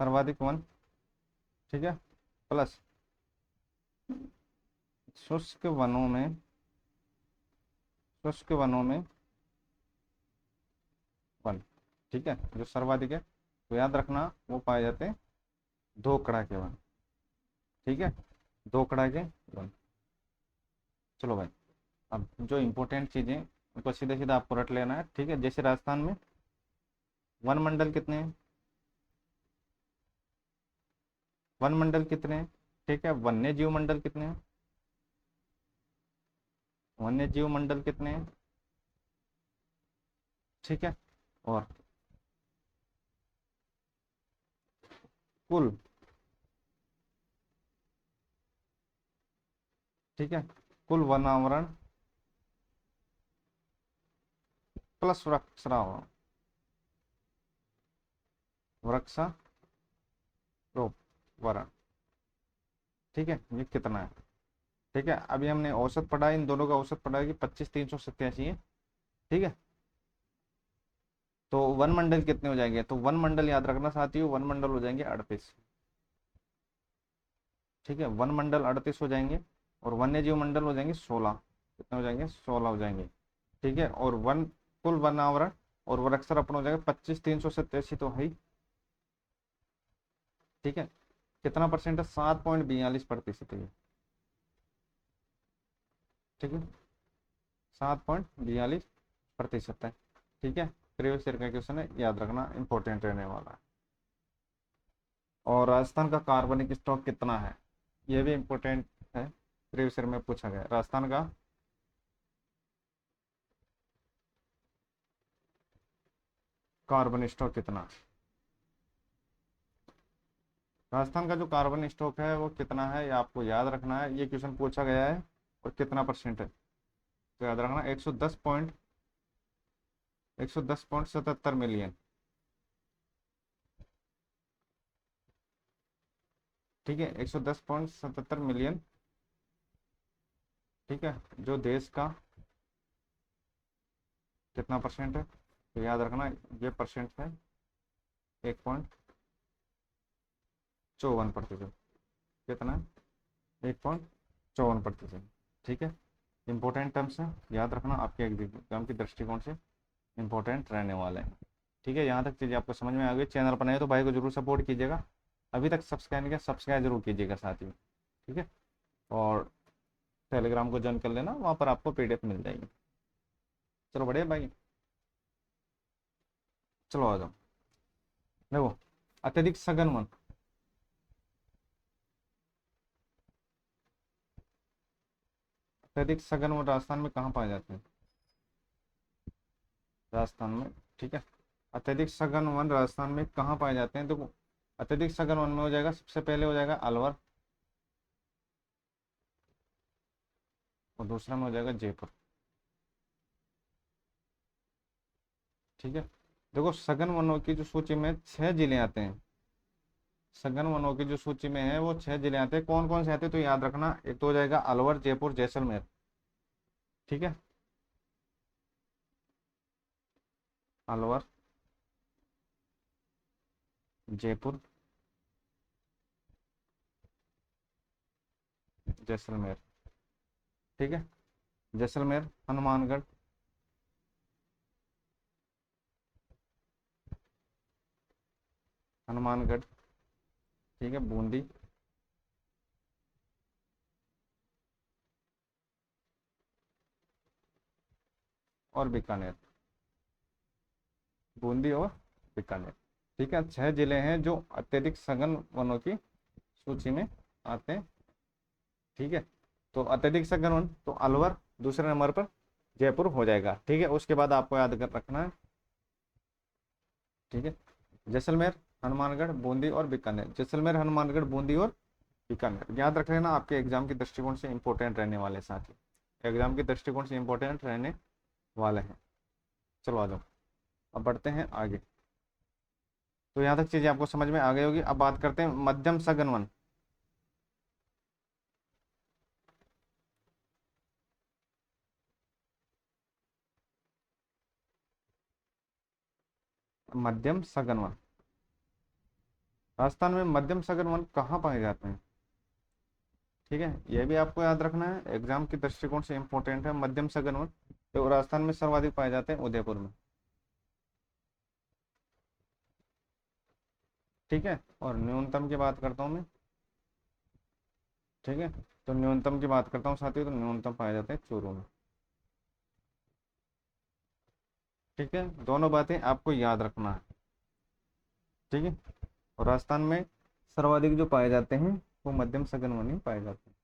सर्वाधिक वन, ठीक है, प्लस शुष्क वनों में, शुष्क वनों में वन। ठीक है, जो सर्वाधिक है तो याद रखना वो पाए जाते हैं धोकड़ा के वन। ठीक है, धोकड़ा के वन। चलो भाई, अब जो इम्पोर्टेंट चीजें उनको सीधे सीधे आपको रट लेना है। ठीक है, जैसे राजस्थान में वन मंडल कितने हैं? वन मंडल कितने हैं? ठीक है, वन्य जीव मंडल कितने हैं? वन्य जीव मंडल कितने हैं? ठीक है, और कुल, ठीक है, कुल वनावरण प्लस वृक्षारोपण। ठीक है, ये कितना है? ठीक है, अभी हमने औसत पढ़ा है, इन दोनों का औसत पढ़ा है कि 25,387 है। ठीक है, तो वन मंडल कितने हो जाएंगे, तो वन मंडल याद रखना साथियों, वन मंडल हो जाएंगे 38। ठीक है, वन मंडल 38 हो जाएंगे, और वन्य जीव मंडल हो जाएंगे 16। कितने हो जाएंगे? 16 हो जाएंगे। ठीक है, और वन, कुल वनावरण और वृक्षारोपण हो जाएगा 25,387 तो है ही। ठीक है, कितना परसेंट है? 7.42% है। ठीक है, 7.42% है। ठीक है, प्रीवियस ईयर का क्वेश्चन है, याद रखना, इंपॉर्टेंट रहने वाला है। और राजस्थान का कार्बनिक स्टॉक कितना है, ये भी इंपॉर्टेंट है, प्रीवियस ईयर में पूछा गया। राजस्थान का कार्बन स्टॉक कितना, राजस्थान का जो कार्बन स्टॉक है वो कितना है, ये आपको याद रखना है। ये क्वेश्चन पूछा गया है, और कितना परसेंट है, तो याद रखना 110.77 मिलियन। ठीक है, 110.77 मिलियन। ठीक है, जो देश का कितना परसेंट है, तो याद रखना ये परसेंट है 1.54%। कितना? 1.54%। ठीक है, इंपॉर्टेंट टर्म्स है, याद रखना, आपके एग्जाम के दृष्टिकोण से इंपॉर्टेंट रहने वाले हैं। ठीक है, यहाँ तक चीज़ें आपको समझ में आ गई। चैनल पर नए तो भाई को जरूर सपोर्ट कीजिएगा, अभी तक सब्सक्राइब नहीं किया सब्सक्राइब जरूर कीजिएगा साथ ही। ठीक है, और टेलीग्राम को ज्वाइन कर लेना, वहाँ पर आपको PDF मिल जाएगी। चलो बढ़िया भाई, चलो आ जाओ। देखो, अत्यधिक सघन वन, अत्यधिक सघन वन राजस्थान में कहाँ पाए जाते हैं? राजस्थान में। ठीक है, अत्यधिक सघन वन राजस्थान में कहाँ पाए जाते हैं? देखो, अत्यधिक सघन वन में हो जाएगा, सबसे पहले हो जाएगा अलवर, और दूसरा में हो जाएगा जयपुर। ठीक है, देखो सघन वनों की जो सूची में 6 जिले आते हैं, सघन वनों की जो सूची में है वो 6 जिले आते हैं। कौन कौन से आते हैं तो याद रखना, एक तो हो जाएगा अलवर, जयपुर, जैसलमेर। ठीक है, अलवर, जयपुर, जैसलमेर। ठीक है, जैसलमेर, हनुमानगढ़, हनुमानगढ़। ठीक है, बूंदी, और बीकानेर, बूंदी और बीकानेर। ठीक है, 6 जिले हैं जो अत्यधिक सघन वनों की सूची में आते हैं। ठीक है, तो अत्यधिक सघन वन तो अलवर, दूसरे नंबर पर जयपुर हो जाएगा। ठीक है, उसके बाद आपको याद कर रखना है। ठीक है, जैसलमेर, हनुमानगढ़, बूंदी और बीकानेर। जैसलमेर, हनुमानगढ़, बूंदी और बीकानेर याद रख लेना, आपके एग्जाम के दृष्टिकोण से इंपॉर्टेंट रहने वाले साथी, एग्जाम के दृष्टिकोण से इंपॉर्टेंट रहने वाले हैं। चलो आ जाओ, अब बढ़ते हैं आगे। तो यहाँ तक चीजें आपको समझ में आ गई होगी। अब बात करते हैं मध्यम सघन वन। मध्यम सघन वन, राजस्थान में मध्यम सघन वन कहाँ पाए जाते हैं? ठीक है, यह भी आपको याद रखना है, एग्जाम के दृष्टिकोण से इंपॉर्टेंट है। मध्यम सघन वन तो राजस्थान में सर्वाधिक पाए जाते हैं उदयपुर में। ठीक है, और न्यूनतम की बात करता हूँ मैं। ठीक है, तो न्यूनतम की बात करता हूँ साथियों, तो न्यूनतम पाए जाते हैं चूरू में। ठीक है, दोनों बातें आपको याद रखना है। ठीक है, और राजस्थान में सर्वाधिक जो पाए जाते हैं वो मध्यम सघन वन ही पाए जाते हैं,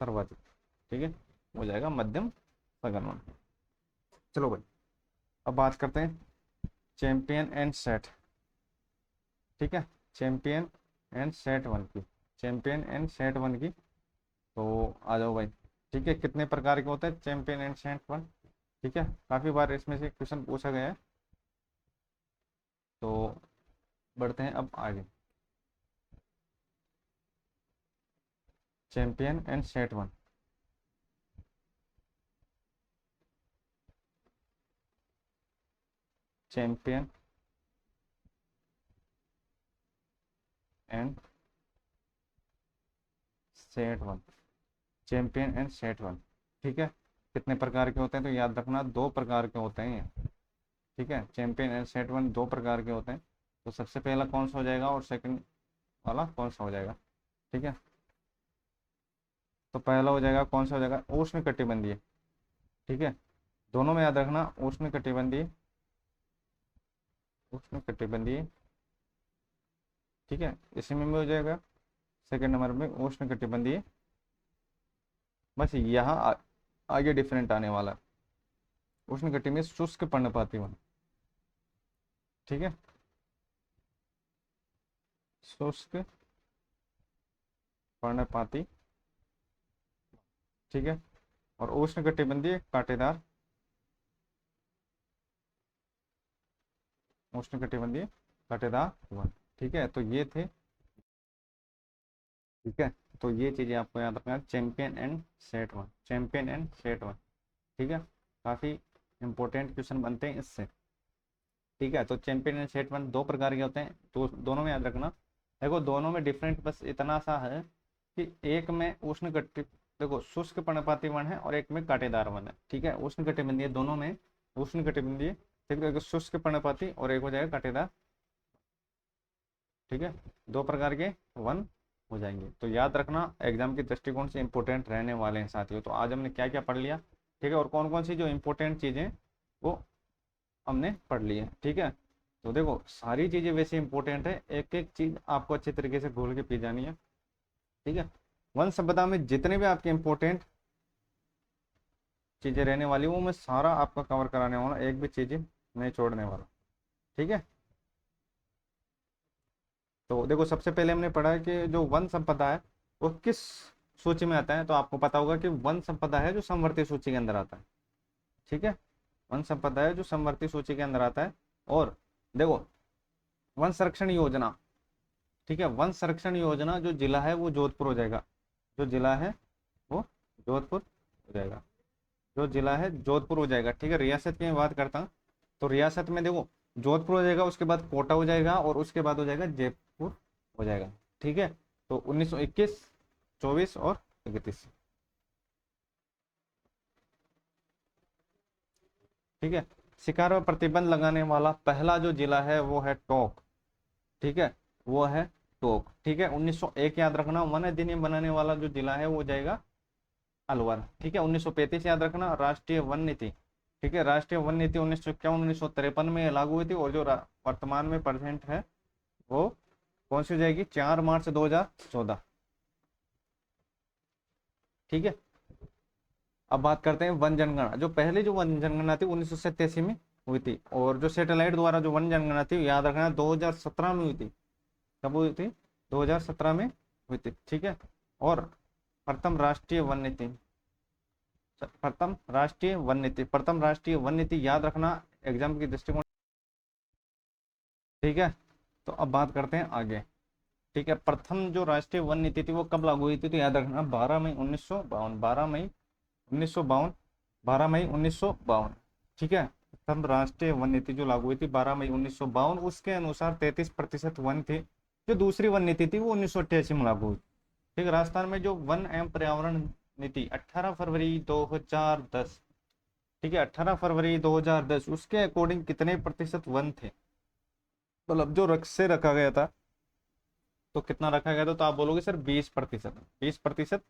सर्वाधिक। ठीक है, हो जाएगा मध्यम सघन वन। चलो भाई, अब बात करते हैं चैंपियन एंड सेट। ठीक है, चैंपियन एंड सेट वन की, चैंपियन एंड सेट वन की, तो आ जाओ भाई। ठीक है, कितने प्रकार के होते हैं चैंपियन एंड सेट वन? ठीक है, काफी बार इसमें से क्वेश्चन पूछा गया है, तो बढ़ते हैं अब आगे। Champion and set one, champion and set one, champion and set one. ठीक है, कितने प्रकार के होते हैं तो याद रखना, 2 प्रकार के होते हैं ये। ठीक है, चैंपियन एंड सेट वन 2 प्रकार के होते हैं। तो सबसे पहला कौन सा हो जाएगा और सेकंड वाला कौन सा हो जाएगा? ठीक है, तो पहला हो जाएगा, कौन सा हो जाएगा? उष्ण कटिबंधीय। ठीक है, दोनों में याद रखना, उष्ण कटिबंधीय, उष्ण कटिबंधीय। ठीक है, इसी में भी हो जाएगा सेकंड नंबर में उष्ण कटिबंधीय। बस यहाँ आगे डिफरेंट आने वाला है। उष्ण कटिबंधीय शुष्क पर्णपाती वन। ठीक है, शुष्क पर्णपाती। ठीक है, और उष्ण कटिबंधीय कांटेदार, उष्ण कटिबंधीय कांटेदार वन। ठीक है, तो ये थे। ठीक है, तो ये चीजें आपको याद रखना है, champion and set one, champion and set one. ठीक है, काफी इंपॉर्टेंट क्वेश्चन बनते हैं इससे। ठीक है, तो चैंपियन एंड सेट वन दो प्रकार के होते हैं, तो दोनों में याद रखना। देखो दोनों में डिफरेंट बस इतना सा है कि एक में उष्ण कटि देखो शुष्क पर्णपाती वन है और एक में कांटेदार वन है। ठीक है, उष्ण कटिबंधीय दोनों में उष्ण कटिबंधीय, ठीक है, एक शुष्क पर्णपाती और एक हो जाएगा कांटेदार। ठीक है, दो प्रकार के वन हो जाएंगे, तो याद रखना एग्जाम के दृष्टिकोण से इंपॉर्टेंट रहने वाले हैं साथियों। तो आज हमने क्या क्या पढ़ लिया, ठीक है, और कौन कौन सी जो इंपॉर्टेंट चीजें वो हमने पढ़ ली है। ठीक है, तो देखो सारी चीजें वैसे इंपॉर्टेंट है, एक एक चीज आपको अच्छे तरीके से घोल के पी जानी है। ठीक है, वन संपदा में जितने भी आपके इंपॉर्टेंट चीजें रहने वाली वो मैं सारा आपका कवर कराने वाला, एक भी चीजें नहीं छोड़ने वाला। ठीक है, तो देखो सबसे पहले हमने पढ़ा कि जो वन संपदा है वो किस सूची में आता है, तो आपको पता होगा कि वन संपदा है जो समवर्ती सूची के अंदर आता है। ठीक है, वन संपदा है जो समवर्ती सूची के अंदर आता है। और देखो वन संरक्षण योजना, ठीक है, वन संरक्षण योजना जो जिला है वो जोधपुर हो जाएगा, जो जिला है वो जोधपुर हो जाएगा, जो जिला है जोधपुर हो जाएगा। ठीक है, रियासत की मैं बात करता हूँ, तो रियासत में देखो जोधपुर हो जाएगा, उसके बाद कोटा हो जाएगा और उसके बाद हो जाएगा जयपुर हो जाएगा। ठीक है, तो 1921, 24 और 31। ठीक है, शिकार पर प्रतिबंध लगाने वाला पहला जो जिला है वो है टोंक। ठीक है, वो है टोंक। ठीक है, 1901 याद रखना, वन अधिनियम बनाने वाला जो जिला है वो हो जाएगा अलवर। ठीक है, 1935 याद रखना, राष्ट्रीय वन नीति। ठीक है, राष्ट्रीय वन नीति 1951 1953 में लागू हुई थी, और जो वर्तमान में प्रेजेंट है वो कौन सी हो जाएगी, 4 मार्च 2014। ठीक है, अब बात करते हैं वन जनगणना। जो पहले जो वन जनगणना थी 1987 में हुई थी, और जो सैटेलाइट द्वारा जो वन जनगणना थी याद रखना 2017 में हुई थी। कब हुई थी, 2017 में हुई थी। ठीक है, और प्रथम राष्ट्रीय वन नीति, प्रथम राष्ट्रीय वन नीति याद रखना एग्जाम की दृष्टिकोण। ठीक है, तो अब बात करते हैं आगे। ठीक है, प्रथम जो राष्ट्रीय वन नीति थी वो कब लागू हुई थी, तो याद रखना 12 मई 1952, 12 मई 1952, 12 मई 1952। ठीक है, प्रथम राष्ट्रीय वन नीति जो लागू हुई थी 12 मई 1952, उसके अनुसार 33% वन थे। जो दूसरी वन नीति थी वो 1988 में लागू हुई। ठीक है, राजस्थान में जो वन एवं पर्यावरण नीति 18 फरवरी 2010, ठीक है, 18 फरवरी 2010, उसके अकॉर्डिंग कितने प्रतिशत वन थे, मतलब जो रख से रखा गया था, तो कितना रखा गया था, तो आप बोलोगे सर 20%, 20%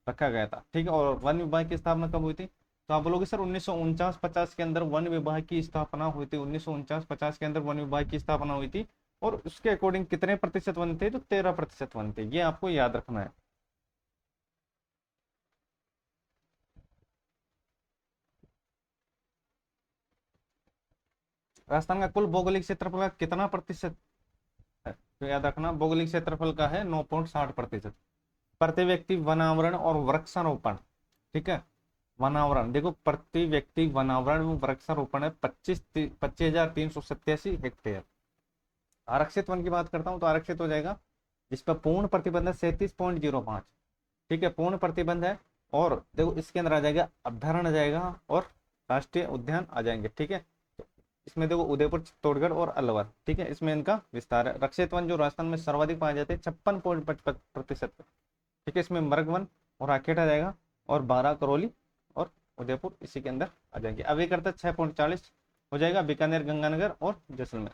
रखा गया था। ठीक है, और वन विभाग की स्थापना कब हुई थी, तो आप बोलोगे सर 1949-50 के अंदर वन विभाग की स्थापना हुई थी, 1949-50 के अंदर वन विभाग की स्थापना हुई थी। और उसके अकॉर्डिंग कितने प्रतिशत वन थे, तो 13% वन थे, ये आपको याद रखना है। राजस्थान का कुल भौगोलिक क्षेत्रफल का कितना प्रतिशत है, तो याद रखना भौगोलिक क्षेत्रफल का है 9.60%। प्रति व्यक्ति वनावरण और वृक्षारोपण, ठीक है, वनावरण देखो प्रति व्यक्ति वनावरण में वृक्षारोपण है 25,387 हेक्टेयर। आरक्षित वन की बात करता हूँ तो आरक्षित हो जाएगा जिस पर पूर्ण प्रतिबंध है 37.05। ठीक है, पूर्ण प्रतिबंध है, और देखो इसके अंदर आ जाएगा अभ्यारण्य आ जाएगा और राष्ट्रीय उद्यान आ जाएंगे। ठीक है, तो इसमें देखो उदयपुर, चित्तौड़गढ़ और अलवर, ठीक है, इसमें इनका विस्तार है। रक्षित वन जो राजस्थान में सर्वाधिक पाए जाते हैं 56.55%। ठीक है, इसमें मर्ग वन और आखेट आ जाएगा, और 12 करौली और उदयपुर इसी के अंदर आ जाएंगे। अब ये करता है 6.40 हो जाएगा बीकानेर, गंगानगर और जैसलमेर।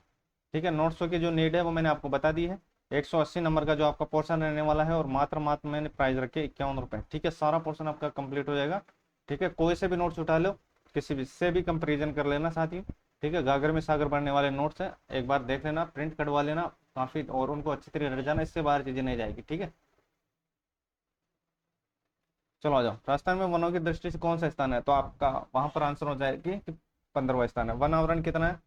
ठीक है, नोट्स की जो नीड है वो मैंने आपको बता दी है। 180 नंबर का जो आपका पोर्शन रहने वाला है, और मात्र मैंने प्राइस रखे 51 रुपए। ठीक है, सारा पोर्शन आपका कंप्लीट हो जाएगा। ठीक है, कोई से भी नोट्स उठा लो, किसी भी से भी कंपेरिजन कर लेना साथ ही। ठीक है, गागर में सागर बढ़ने वाले नोट्स है, एक बार देख लेना, प्रिंट कटवा लेना काफी, और उनको अच्छी तरीके रट जाना, इससे बाहर चीजें नहीं जाएगी। ठीक है, चलो आ जाओ। राजस्थान में वनों की दृष्टि से कौन सा स्थान है, तो आपका वहां पर आंसर हो जाएगी कि 15वां स्थान है। वन आवरण कितना है,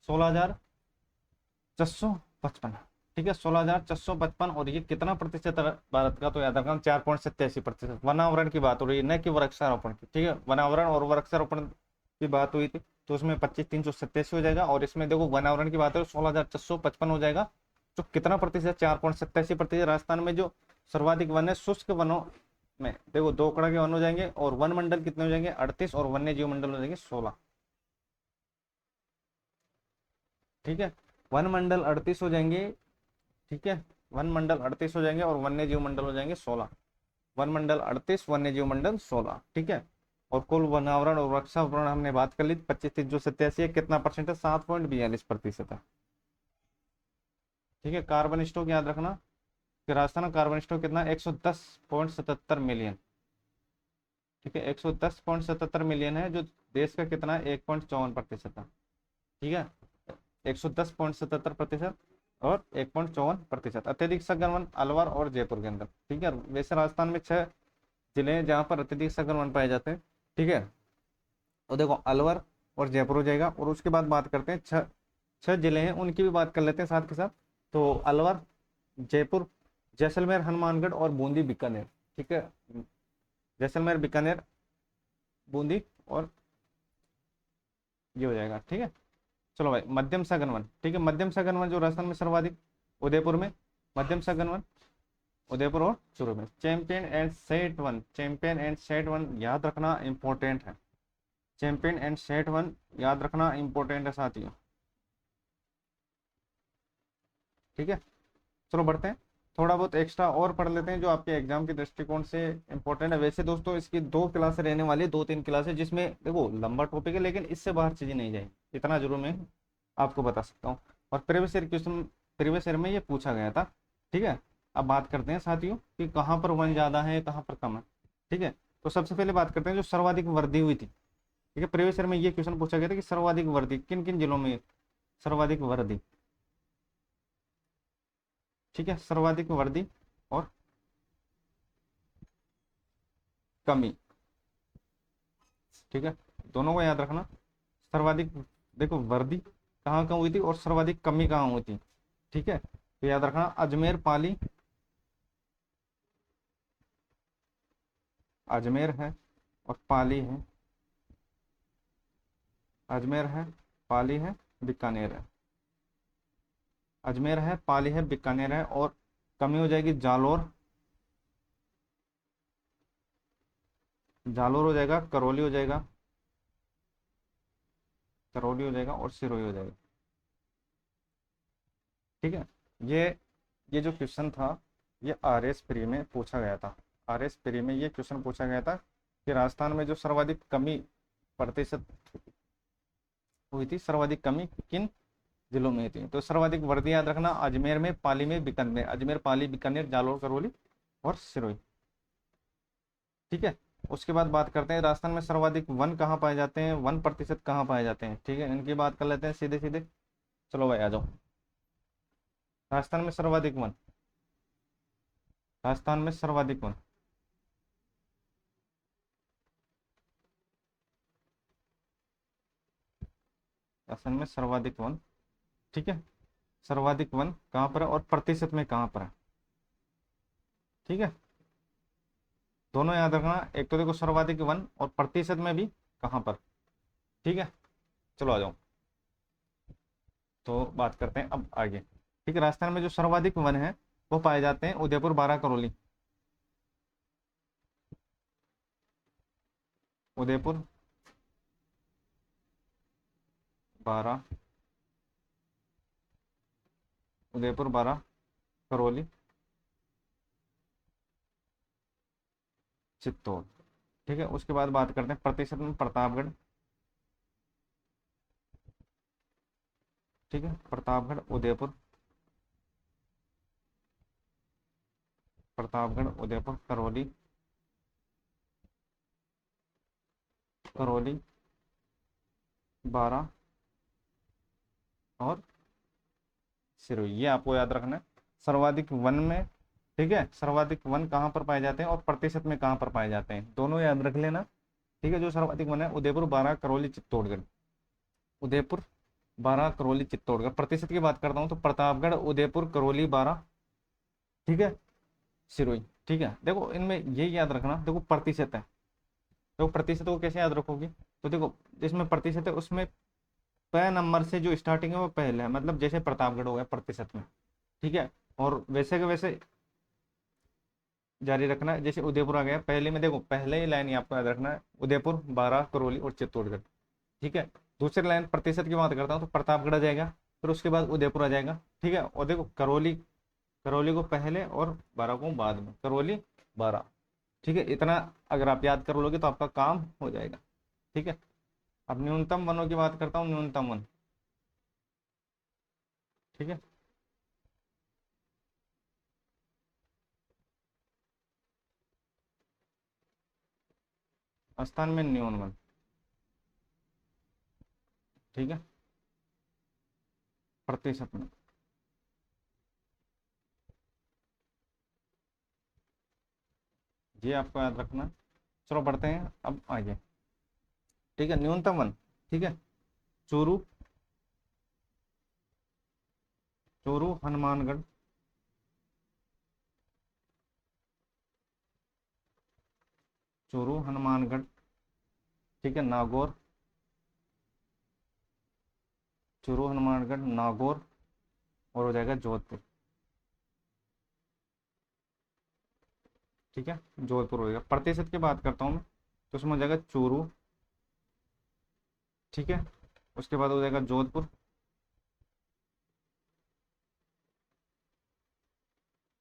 16,455। ठीक है, 16,455, और ये कितना प्रतिशत है भारत का, तो याद रखना 4.87%। वनावरण की बात हो रही है, न कि वृक्षारोपण की। ठीक है, वनावरण और वृक्षारोपण की बात हुई थी तो उसमें 25,387 हो जाएगा, और इसमें देखो वनावरण की बात है 16,455 हो जाएगा। तो कितना प्रतिशत, 4.87%। राजस्थान में जो सर्वाधिक वन है शुष्क वनों में देखो 2 कड़ा के वन हो जाएंगे, और वन मंडल कितने हो जाएंगे 38, और वन्य जीव मंडल हो जाएंगे 16। ठीक है, वन मंडल 38 हो जाएंगे। ठीक है, वन मंडल 38 हो जाएंगे और वन्य जीव मंडल हो जाएंगे 16। वन मंडल 38, वन्य जीव मंडल 16। ठीक है, और कुल वनावरण और वृक्षावरण हमने बात कर ली 25, 30 जो 87 है, कितना परसेंट है? 7.42% है। ठीक है, कार्बन स्टॉक याद रखना कि राजस्थान का कार्बन स्टॉक कितना? 110.77 मिलियन। ठीक है, 110.77 मिलियन है, जो देश का कितना है? 1.54% है। ठीक है, 110.77% और 1.54%। अत्यधिक सघन वन अलवर और जयपुर के अंदर। ठीक है, वैसे राजस्थान में 6 जिले हैं जहाँ पर अत्यधिक सघन वन पाए जाते हैं। ठीक है, तो देखो अलवर और जयपुर हो जाएगा, और उसके बाद बात करते हैं 6 जिले हैं उनकी भी बात कर लेते हैं साथ के साथ। तो अलवर, जयपुर, जैसलमेर, हनुमानगढ़ और बूंदी, बीकानेर। ठीक है, जैसलमेर, बीकानेर, बूंदी और ये हो जाएगा। ठीक है, चलो भाई, मध्यम सघन वन। ठीक है, मध्यम सघन वन जो राजस्थान में सर्वाधिक, उदयपुर में मध्यम सघन वन, उदयपुर और चूरू में। Champion and set one, champion and set one याद रखना इंपॉर्टेंट है। चैंपियन एंड सेट वन याद रखना इंपॉर्टेंट है साथियों। ठीक है, चलो बढ़ते हैं, थोड़ा बहुत एक्स्ट्रा और पढ़ लेते हैं जो आपके एग्जाम के दृष्टिकोण से इंपॉर्टेंट है। वैसे दोस्तों इसकी 2 क्लासें रहने वाली, 2-3 क्लासें, जिसमें देखो लंबा टॉपिक है लेकिन इससे बाहर चीजें नहीं जाएंगी, इतना जरूर मैं आपको बता सकता हूँ। और previous year question, previous year में ये पूछा गया था। ठीक है, अब बात करते हैं साथियों कि कहाँ पर वन ज्यादा है, कहाँ पर कम है। ठीक है, तो सबसे पहले बात करते हैं जो सर्वाधिक वृद्धि हुई थी। ठीक है, प्रीवियस ईयर में ये क्वेश्चन पूछा गया था कि सर्वाधिक वृद्धि किन किन जिलों में, सर्वाधिक वृद्धि। ठीक है, सर्वाधिक वृद्धि और कमी। ठीक है, दोनों को याद रखना। सर्वाधिक देखो वृद्धि कहाँ कहाँ हुई थी और सर्वाधिक कमी कहाँ हुई थी। ठीक है, तो याद रखना अजमेर, पाली, अजमेर है और पाली है, अजमेर है, पाली है, बीकानेर है। अजमेर है, पाली है, बीकानेर है, और कमी हो जाएगी जालोर, जालोर हो जाएगा, करौली हो जाएगा, करौली हो जाएगा और सिरोही हो जाएगा। ठीक है, ये ये जो क्वेश्चन था ये आरएस प्री में पूछा गया था। आरएस प्री में ये क्वेश्चन पूछा गया था कि राजस्थान में जो सर्वाधिक कमी प्रतिशत हुई थी, सर्वाधिक कमी किन जिलों में थी। तो सर्वाधिक वृद्धि याद रखना अजमेर में, पाली में, बीकानेर, अजमेर, पाली, बीकानेर, जालोर, करौली और सिरोही। ठीक है, उसके बाद बात करते हैं राजस्थान में सर्वाधिक वन कहाँ पाए जाते हैं, वन प्रतिशत कहाँ पाए जाते हैं। ठीक है, इनकी बात कर लेते हैं सीधे सीधे। चलो भाई आ जाओ, राजस्थान में सर्वाधिक वन, राजस्थान में सर्वाधिक वन, राजस्थान में सर्वाधिक वन। ठीक है, सर्वाधिक वन कहाँ पर है और प्रतिशत में कहाँ पर है। ठीक है, दोनों याद रखना, एक तो देखो सर्वाधिक वन और प्रतिशत में भी कहाँ पर। ठीक है, चलो आ जाओ, तो बात करते हैं अब आगे। ठीक है, राजस्थान में जो सर्वाधिक वन है वो पाए जाते हैं उदयपुर, बारां, करौली। उदयपुर, बारां, उदयपुर, बारां, करौली, चित्तौड़। ठीक है, उसके बाद बात करते हैं प्रतिशत में प्रतापगढ़। ठीक है, प्रतापगढ़, उदयपुर, प्रतापगढ़, उदयपुर, करौली, करौली, बारां और सिरोही, ये आपको याद रखना है सर्वाधिक वन में। ठीक है, सर्वाधिक वन कहाँ पर पाए जाते हैं और प्रतिशत में कहाँ पर पाए जाते हैं, दोनों याद रख लेना। ठीक है, जो सर्वाधिक वन है उदयपुर, बारां, करौली, चित्तौड़गढ़। उदयपुर, बारां, करौली, चित्तौड़गढ़। प्रतिशत की बात करता हूँ तो प्रतापगढ़, उदयपुर, करौली, बारां, ठीक है, सिरोही। ठीक है, देखो इनमें ये याद रखना, देखो प्रतिशत है, देखो प्रतिशत को कैसे याद रखोगे, तो देखो जिसमें प्रतिशत है उसमें पह नंबर से जो स्टार्टिंग है वो पहले है, मतलब जैसे प्रतापगढ़ हो गया प्रतिशत में। ठीक है, और वैसे के वैसे जारी रखना है। जैसे उदयपुर आ गया पहले में, देखो पहले ही लाइन ही आपको याद रखना है उदयपुर, बारां, करौली और चित्तौड़गढ़। ठीक है, दूसरी लाइन प्रतिशत की बात करता हूँ तो प्रतापगढ़ आ जाएगा, फिर उसके बाद उदयपुर आ जाएगा। ठीक है, और देखो करौली, करौली को पहले और बारह को बाद में, करौली बारह। ठीक है, इतना अगर आप याद कर लोगे तो आपका काम हो जाएगा। ठीक है, अब न्यूनतम वनों की बात करता हूँ, न्यूनतम वन। ठीक है, स्थान में न्यून वन। ठीक है, प्रतिशत में। ये आपको याद रखना है। चलो बढ़ते हैं अब आगे। ठीक है, न्यूनतम वन। ठीक है, चूरू, चूरू हनुमानगढ़, चूरू हनुमानगढ़। ठीक है, नागौर, चूरू हनुमानगढ़ नागौर, और हो जाएगा जोधपुर। ठीक है, जोधपुर हो जाएगा। प्रतिशत की बात करता हूँ मैं, तो उसमें हो जाएगा चूरू। ठीक है, उसके बाद हो जाएगा जोधपुर,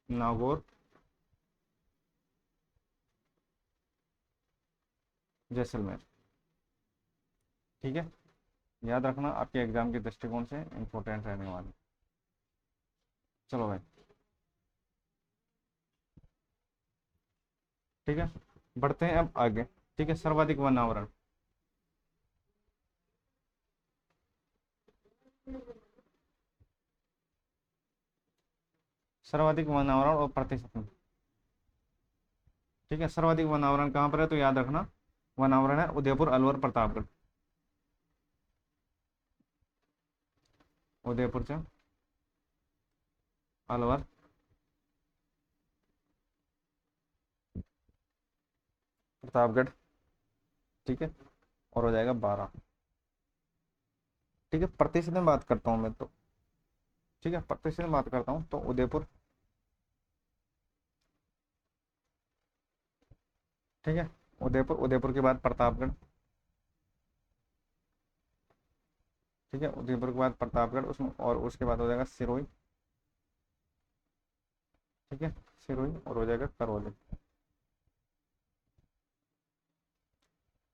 नागौर, जैसलमेर। ठीक है, याद रखना आपके एग्जाम के दृष्टिकोण से इंपॉर्टेंट रहने वाले। चलो भाई, ठीक है, बढ़ते हैं अब आगे। ठीक है, सर्वाधिक वन आवरण। सर्वाधिक वन आवरण और प्रतिशत में। ठीक है, सर्वाधिक वन आवरण कहाँ पर है, तो याद रखना वन आवरण है उदयपुर, अलवर, प्रतापगढ़। उदयपुर से अलवर, प्रतापगढ़। ठीक है, और हो जाएगा बारह। ठीक है, प्रतिशत में बात करता हूँ मैं तो। ठीक है, प्रतिशत में बात करता हूँ तो उदयपुर। ठीक है, उदयपुर, उदयपुर के बाद प्रतापगढ़। ठीक है, उदयपुर के बाद प्रतापगढ़, उसमें और उसके बाद हो जाएगा सिरोही। ठीक है, सिरोही, और हो जाएगा करौली।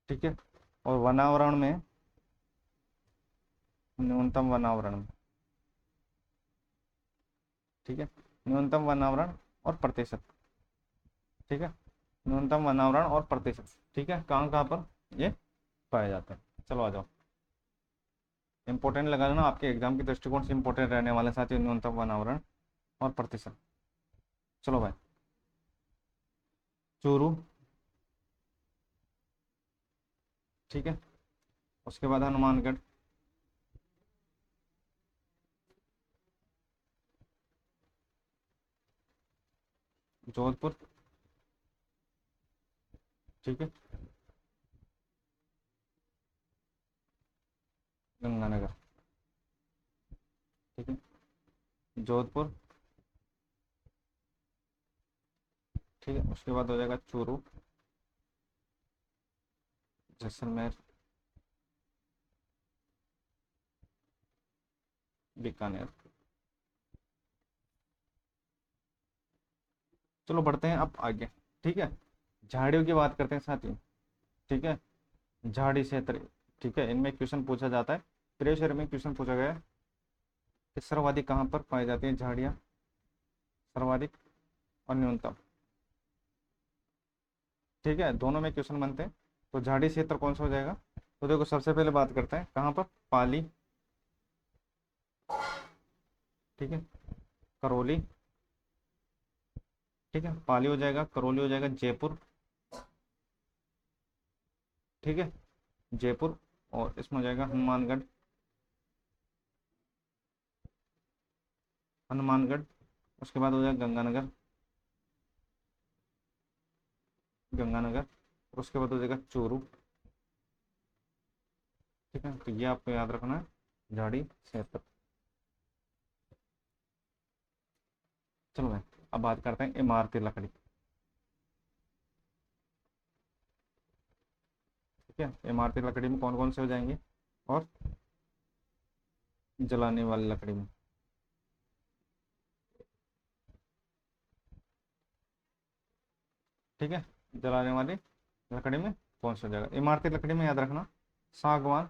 ठीक है, और वनावरण में, न्यूनतम वनावरण में। ठीक है, न्यूनतम वनावरण और प्रतिशत। ठीक है, न्यूनतम वनावरण और प्रतिशत। ठीक है, कहाँ कहाँ पर ये पाए जाते हैं। चलो आ जाओ, इंपॉर्टेंट लगा लेना, आपके एग्जाम के दृष्टिकोण से इंपॉर्टेंट रहने वाले साथ ही न्यूनतम वनावरण और प्रतिशत। चलो भाई, चूरू। ठीक है, उसके बाद हनुमानगढ़, जोधपुर। ठीक है, गंगानगर। ठीक है, जोधपुर। ठीक है, उसके बाद हो जाएगा चूरू, जैसलमेर, बीकानेर। चलो बढ़ते हैं अब आगे। ठीक है, झाड़ियों की बात करते हैं साथियों। ठीक है, झाड़ी क्षेत्र। ठीक है, इनमें क्वेश्चन पूछा जाता है। प्रीवियस ईयर में क्वेश्चन पूछा गया है कि सर्वाधिक कहाँ पर पाई जाती है झाड़ियाँ, सर्वाधिक और न्यूनतम। ठीक है, दोनों में क्वेश्चन बनते हैं। तो झाड़ी क्षेत्र कौन सा हो जाएगा, तो देखो सबसे पहले बात करते हैं कहाँ पर, पाली। ठीक है, करौली। ठीक है, पाली हो जाएगा, करौली हो जाएगा, जयपुर। ठीक है, जयपुर, और इसमें हो जाएगा हनुमानगढ़, हनुमानगढ़। उसके बाद हो जाएगा गंगानगर, गंगानगर। उसके बाद हो जाएगा चूरू। ठीक है, तो ये आपको याद रखना है झाड़ी क्षेत्र। चलो भाई, अब बात करते हैं इमारती लकड़ी। ठीक है, इमारती लकड़ी में कौन कौन से हो जाएंगे, और जलाने वाली लकड़ी में। ठीक है, जलाने वाली लकड़ी में कौन सा हो जाएगा? इमारती लकड़ी में याद रखना, सागवान,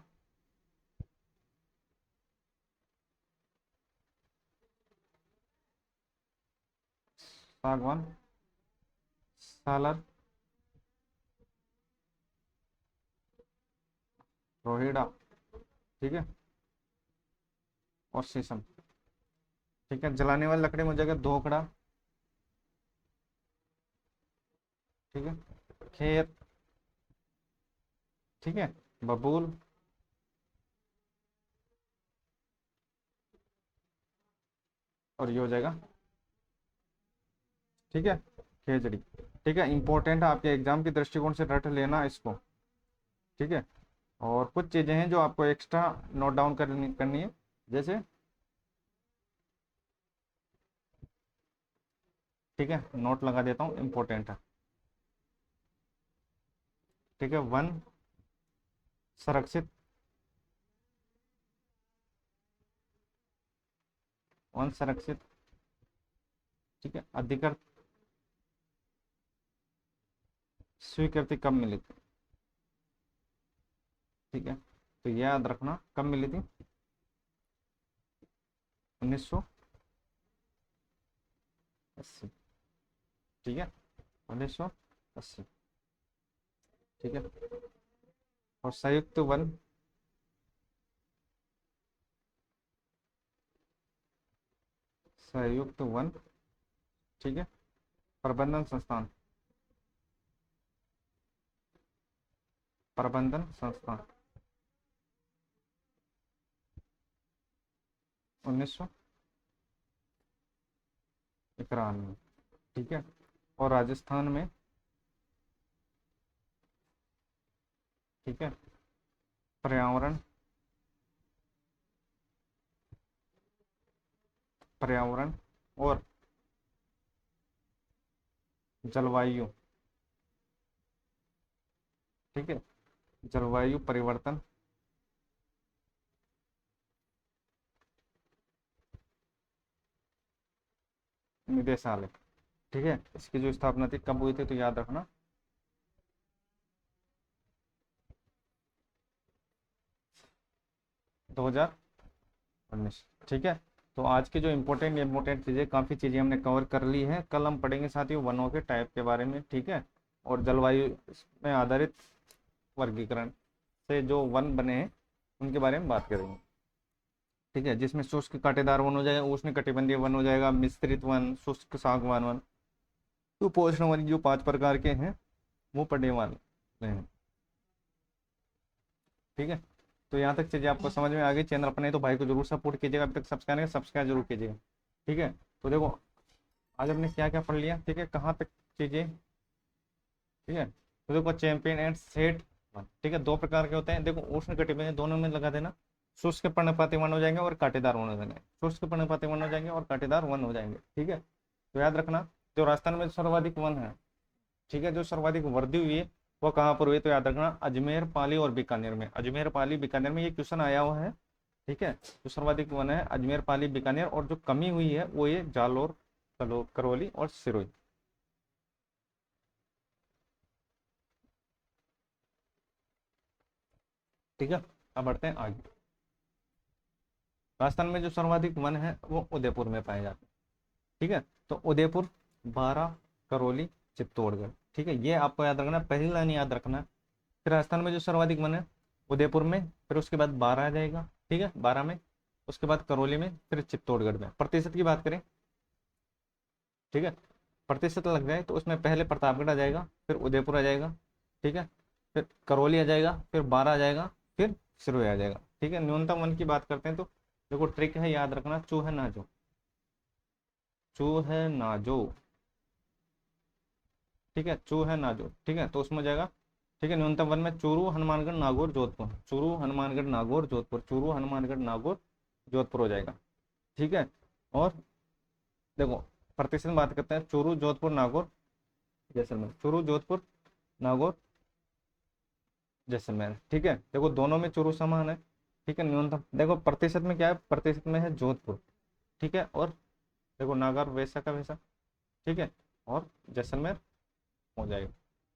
सागवान, सालर, रोहिड़ा। ठीक है, और शीशम। ठीक है, जलाने वाली लकड़ी में हो जाएगा धोकड़ा। ठीक है, खेर। ठीक है, बबूल, और ये हो जाएगा, ठीक है, खेजड़ी। ठीक है, इंपॉर्टेंट है आपके एग्जाम के दृष्टिकोण से, रट लेना इसको। ठीक है, और कुछ चीजें हैं जो आपको एक्स्ट्रा नोट डाउन करनी करनी है, जैसे, ठीक है, नोट लगा देता हूँ, इंपॉर्टेंट है। ठीक है, वन संरक्षित, वन संरक्षित। ठीक है, अधिकृत स्वीकृति कब मिली थी? ठीक है, तो ये याद रखना कब मिली थी, 1980। ठीक है, 1980। ठीक है, और संयुक्त वन, संयुक्त वन, ठीक है, प्रबंधन संस्थान, प्रबंधन संस्थान, 1991। ठीक है, और राजस्थान में, ठीक है, पर्यावरण, पर्यावरण और जलवायु। ठीक है, जलवायु परिवर्तन निदेशालय। ठीक है, इसकी जो स्थापना थी कब हुई थी, तो याद रखना, 2019। ठीक है, तो आज की जो इम्पोर्टेंट इम्पोर्टेंट चीज़ें, काफ़ी चीज़ें हमने कवर कर ली है। कल हम पढ़ेंगे साथियों वनों के टाइप के बारे में। ठीक है, और जलवायु में आधारित वर्गीकरण से जो वन बने हैं उनके बारे में बात करेंगे। ठीक है, जिसमें शुष्क कांटेदार वन हो जाएगा, उष्ण कटिबंधीय वन हो जाएगा, मिश्रित वन, शुष्क सागवान वन, उपोष्ण वन, जो 5 प्रकार के हैं वो पढ़ने वाले हैं। ठीक है, तो यहाँ तक चीज़ें आपको समझ में आ गई। चैनल अपने तो भाई को जरूर सपोर्ट कीजिएगा, अभी तक सब्सक्राइब नहीं, सब्सक्राइब जरूर कीजिएगा। ठीक है, तो देखो आज हमने क्या क्या पढ़ लिया, ठीक है, कहाँ तक चीज़ें। ठीक है, तो देखो चैंपियन एंड सेट वन, ठीक है, 2 प्रकार के होते हैं। देखो उष्ण कटिबंधीय दोनों में लगा देना, शुष्क पर्णपाती वन हो जाएंगे और कांटेदार वन हो जाएंगे, शुष्क पर्णपाती वन हो जाएंगे और कांटेदार वन हो जाएंगे। ठीक है, तो याद रखना, जो राजस्थान में सर्वाधिक वन है, ठीक है, जो सर्वाधिक वृद्धि हुई है वो कहाँ पर हुई, तो याद रखना अजमेर, पाली और बीकानेर में। अजमेर, पाली, बीकानेर में ये क्वेश्चन आया हुआ है। ठीक है, जो सर्वाधिक वन है अजमेर, पाली, बीकानेर, और जो कमी हुई है वो ये जालोर, करौली और सिरोही। ठीक है, अब बढ़ते हैं आगे। राजस्थान में जो सर्वाधिक वन है वो उदयपुर में पाए जाते हैं। ठीक है, तो उदयपुर, बारां, करौली, चित्तौड़गढ़। ठीक है, ये आपको याद रखना, पहली लाइन याद रखना। फिर राजस्थान में जो सर्वाधिक वन है उदयपुर में, फिर उसके बाद बारह आ जाएगा। ठीक है, बारह में, उसके बाद करौली में, फिर चित्तौड़गढ़ में। प्रतिशत की बात करें, ठीक है, प्रतिशत लग जाए तो उसमें पहले प्रतापगढ़ आ जाएगा, फिर उदयपुर आ जाएगा। ठीक है, फिर करौली आ जाएगा, फिर बारह आ जाएगा, फिर सिरोही आ जाएगा। ठीक है, न्यूनतम वन की बात करते हैं तो देखो ट्रिक है, याद रखना, चूहे नाजो, चूहे नाजो। ठीक है, चूहे नाजो। ठीक है, तो उसमें हो जाएगा। ठीक है, न्यूनतम वन में चूरू, हनुमानगढ़, नागौर, जोधपुर, चूरू, हनुमानगढ़, नागौर, जोधपुर, चूरू, हनुमानगढ़, नागौर, जोधपुर हो जाएगा। ठीक है, और देखो प्रतिशत में बात करते हैं, चूरू, जोधपुर, नागौर, जैसलमेर, चूरू, जोधपुर, नागौर, जैसलमेर। ठीक है, देखो दोनों में चूरू समान है। ठीक है। न्यूनतम देखो प्रतिशत में क्या है, प्रतिशत में है जोधपुर, ठीक है। और देखो नागौर वैसा का वैसा, ठीक है। और जैसलमेर हो जाएगा।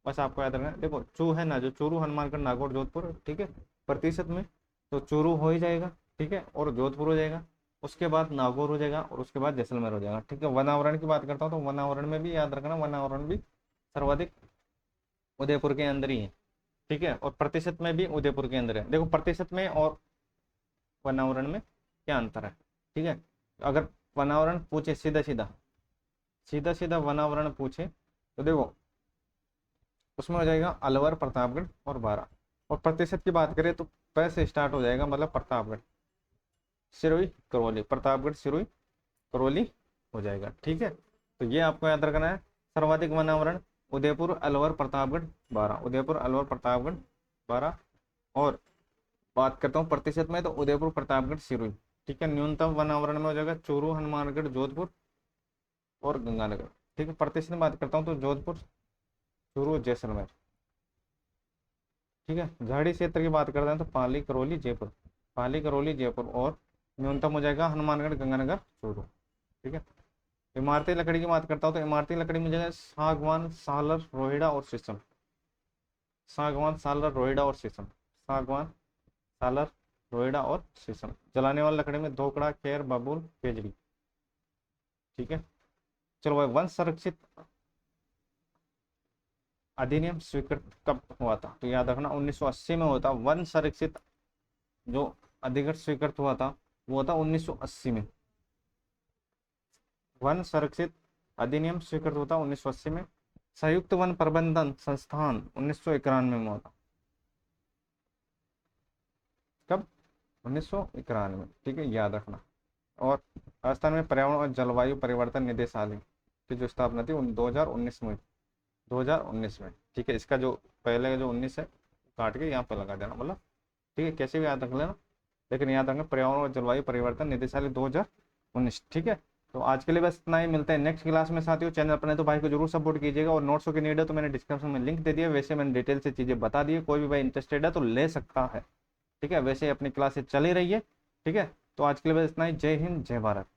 बस आपको याद रखना है, देखो चू है ना, जो चूरू, हनुमानगढ़, नागौर, जोधपुर, ठीक है। प्रतिशत में तो चूरू हो ही जाएगा, ठीक है, और जोधपुर हो जाएगा, उसके बाद नागौर हो जाएगा, और उसके बाद जैसलमेर हो जाएगा, ठीक है। वनावरण की बात करता हूँ तो वनावरण में भी याद रखना, वनावरण भी सर्वाधिक उदयपुर के अंदर ही है, ठीक है। और प्रतिशत में भी उदयपुर के अंदर है। देखो प्रतिशत में और वनावरण में क्या अंतर है, ठीक है। अगर वनावरण पूछे सीधा सीधा, सीधा सीधा वनावरण पूछे तो देखो उसमें हो जाएगा अलवर, प्रतापगढ़ और बारां। और प्रतिशत की बात करें तो पै से स्टार्ट हो जाएगा, मतलब प्रतापगढ़, सिरोही, करौली, प्रतापगढ़, सिरोही, करौली हो जाएगा, ठीक है। तो ये आपको याद रखना है। सर्वाधिक वनावरण उदयपुर, अलवर, प्रतापगढ़, बारां, उदयपुर, अलवर, प्रतापगढ़, बारां। और बात करता हूँ प्रतिशत में तो उदयपुर, प्रतापगढ़, सिरोही, ठीक है। न्यूनतम वनावरण में हो जाएगा चूरू, हनुमानगढ़, जोधपुर और गंगानगर, ठीक है। प्रतिशत में बात करता हूँ तो जोधपुर, चूरू, जैसलमेर, ठीक है। झाड़ी क्षेत्र की बात करते हैं तो पाली, करौली, जयपुर, पाली, करौली, जयपुर। और न्यूनतम हो जाएगा हनुमानगढ़, गंगानगर, चूरू, ठीक है। इमारती लकड़ी की बात करता हूँ तो इमारती लकड़ी में जगह सागवान, सालर, रोहिड़ा और शीशम, सागवान, सालर, रोहिड़ा और शीशम, सागवान, सालर, रोहिड़ा और शीशम। जलाने वाली लकड़ी में धोकड़ा, खेर, बबूल, केजड़ी, ठीक है। चलो भाई, वन संरक्षित अधिनियम स्वीकृत कब हुआ था, तो याद रखना 1980 में होता। वन संरक्षित जो अधिकृत स्वीकृत हुआ था वो था 1980 में। वन संरक्षित अधिनियम स्वीकृत होता 1980 में। संयुक्त वन प्रबंधन संस्थान 1991 में होता। कब? 1991, ठीक है, याद रखना। और राजस्थान में पर्यावरण और जलवायु परिवर्तन निदेशालय की जो स्थापना थी 2019 में, 2019 में, ठीक है। इसका जो पहले का जो 19 है काट के यहाँ पे लगा देना, मतलब ठीक है, कैसे भी याद रख लेना, लेकिन याद रखना पर्यावरण और जलवायु परिवर्तन निदेशालय 2019, ठीक है। तो आज के लिए बस इतना ही, मिलता है नेक्स्ट क्लास में साथियों। चैनल पर नहीं तो भाई को जरूर सपोर्ट कीजिएगा। और नोट्सों की नीड है तो मैंने डिस्क्रिप्शन में लिंक दे दिया, वैसे मैंने डिटेल से चीजें बता दी है, कोई भी भाई इंटरेस्टेड है तो ले सकता है, ठीक है। वैसे अपनी क्लासेस चली रही है, ठीक है। तो आज के लिए बस इतना ही। जय हिंद, जय भारत।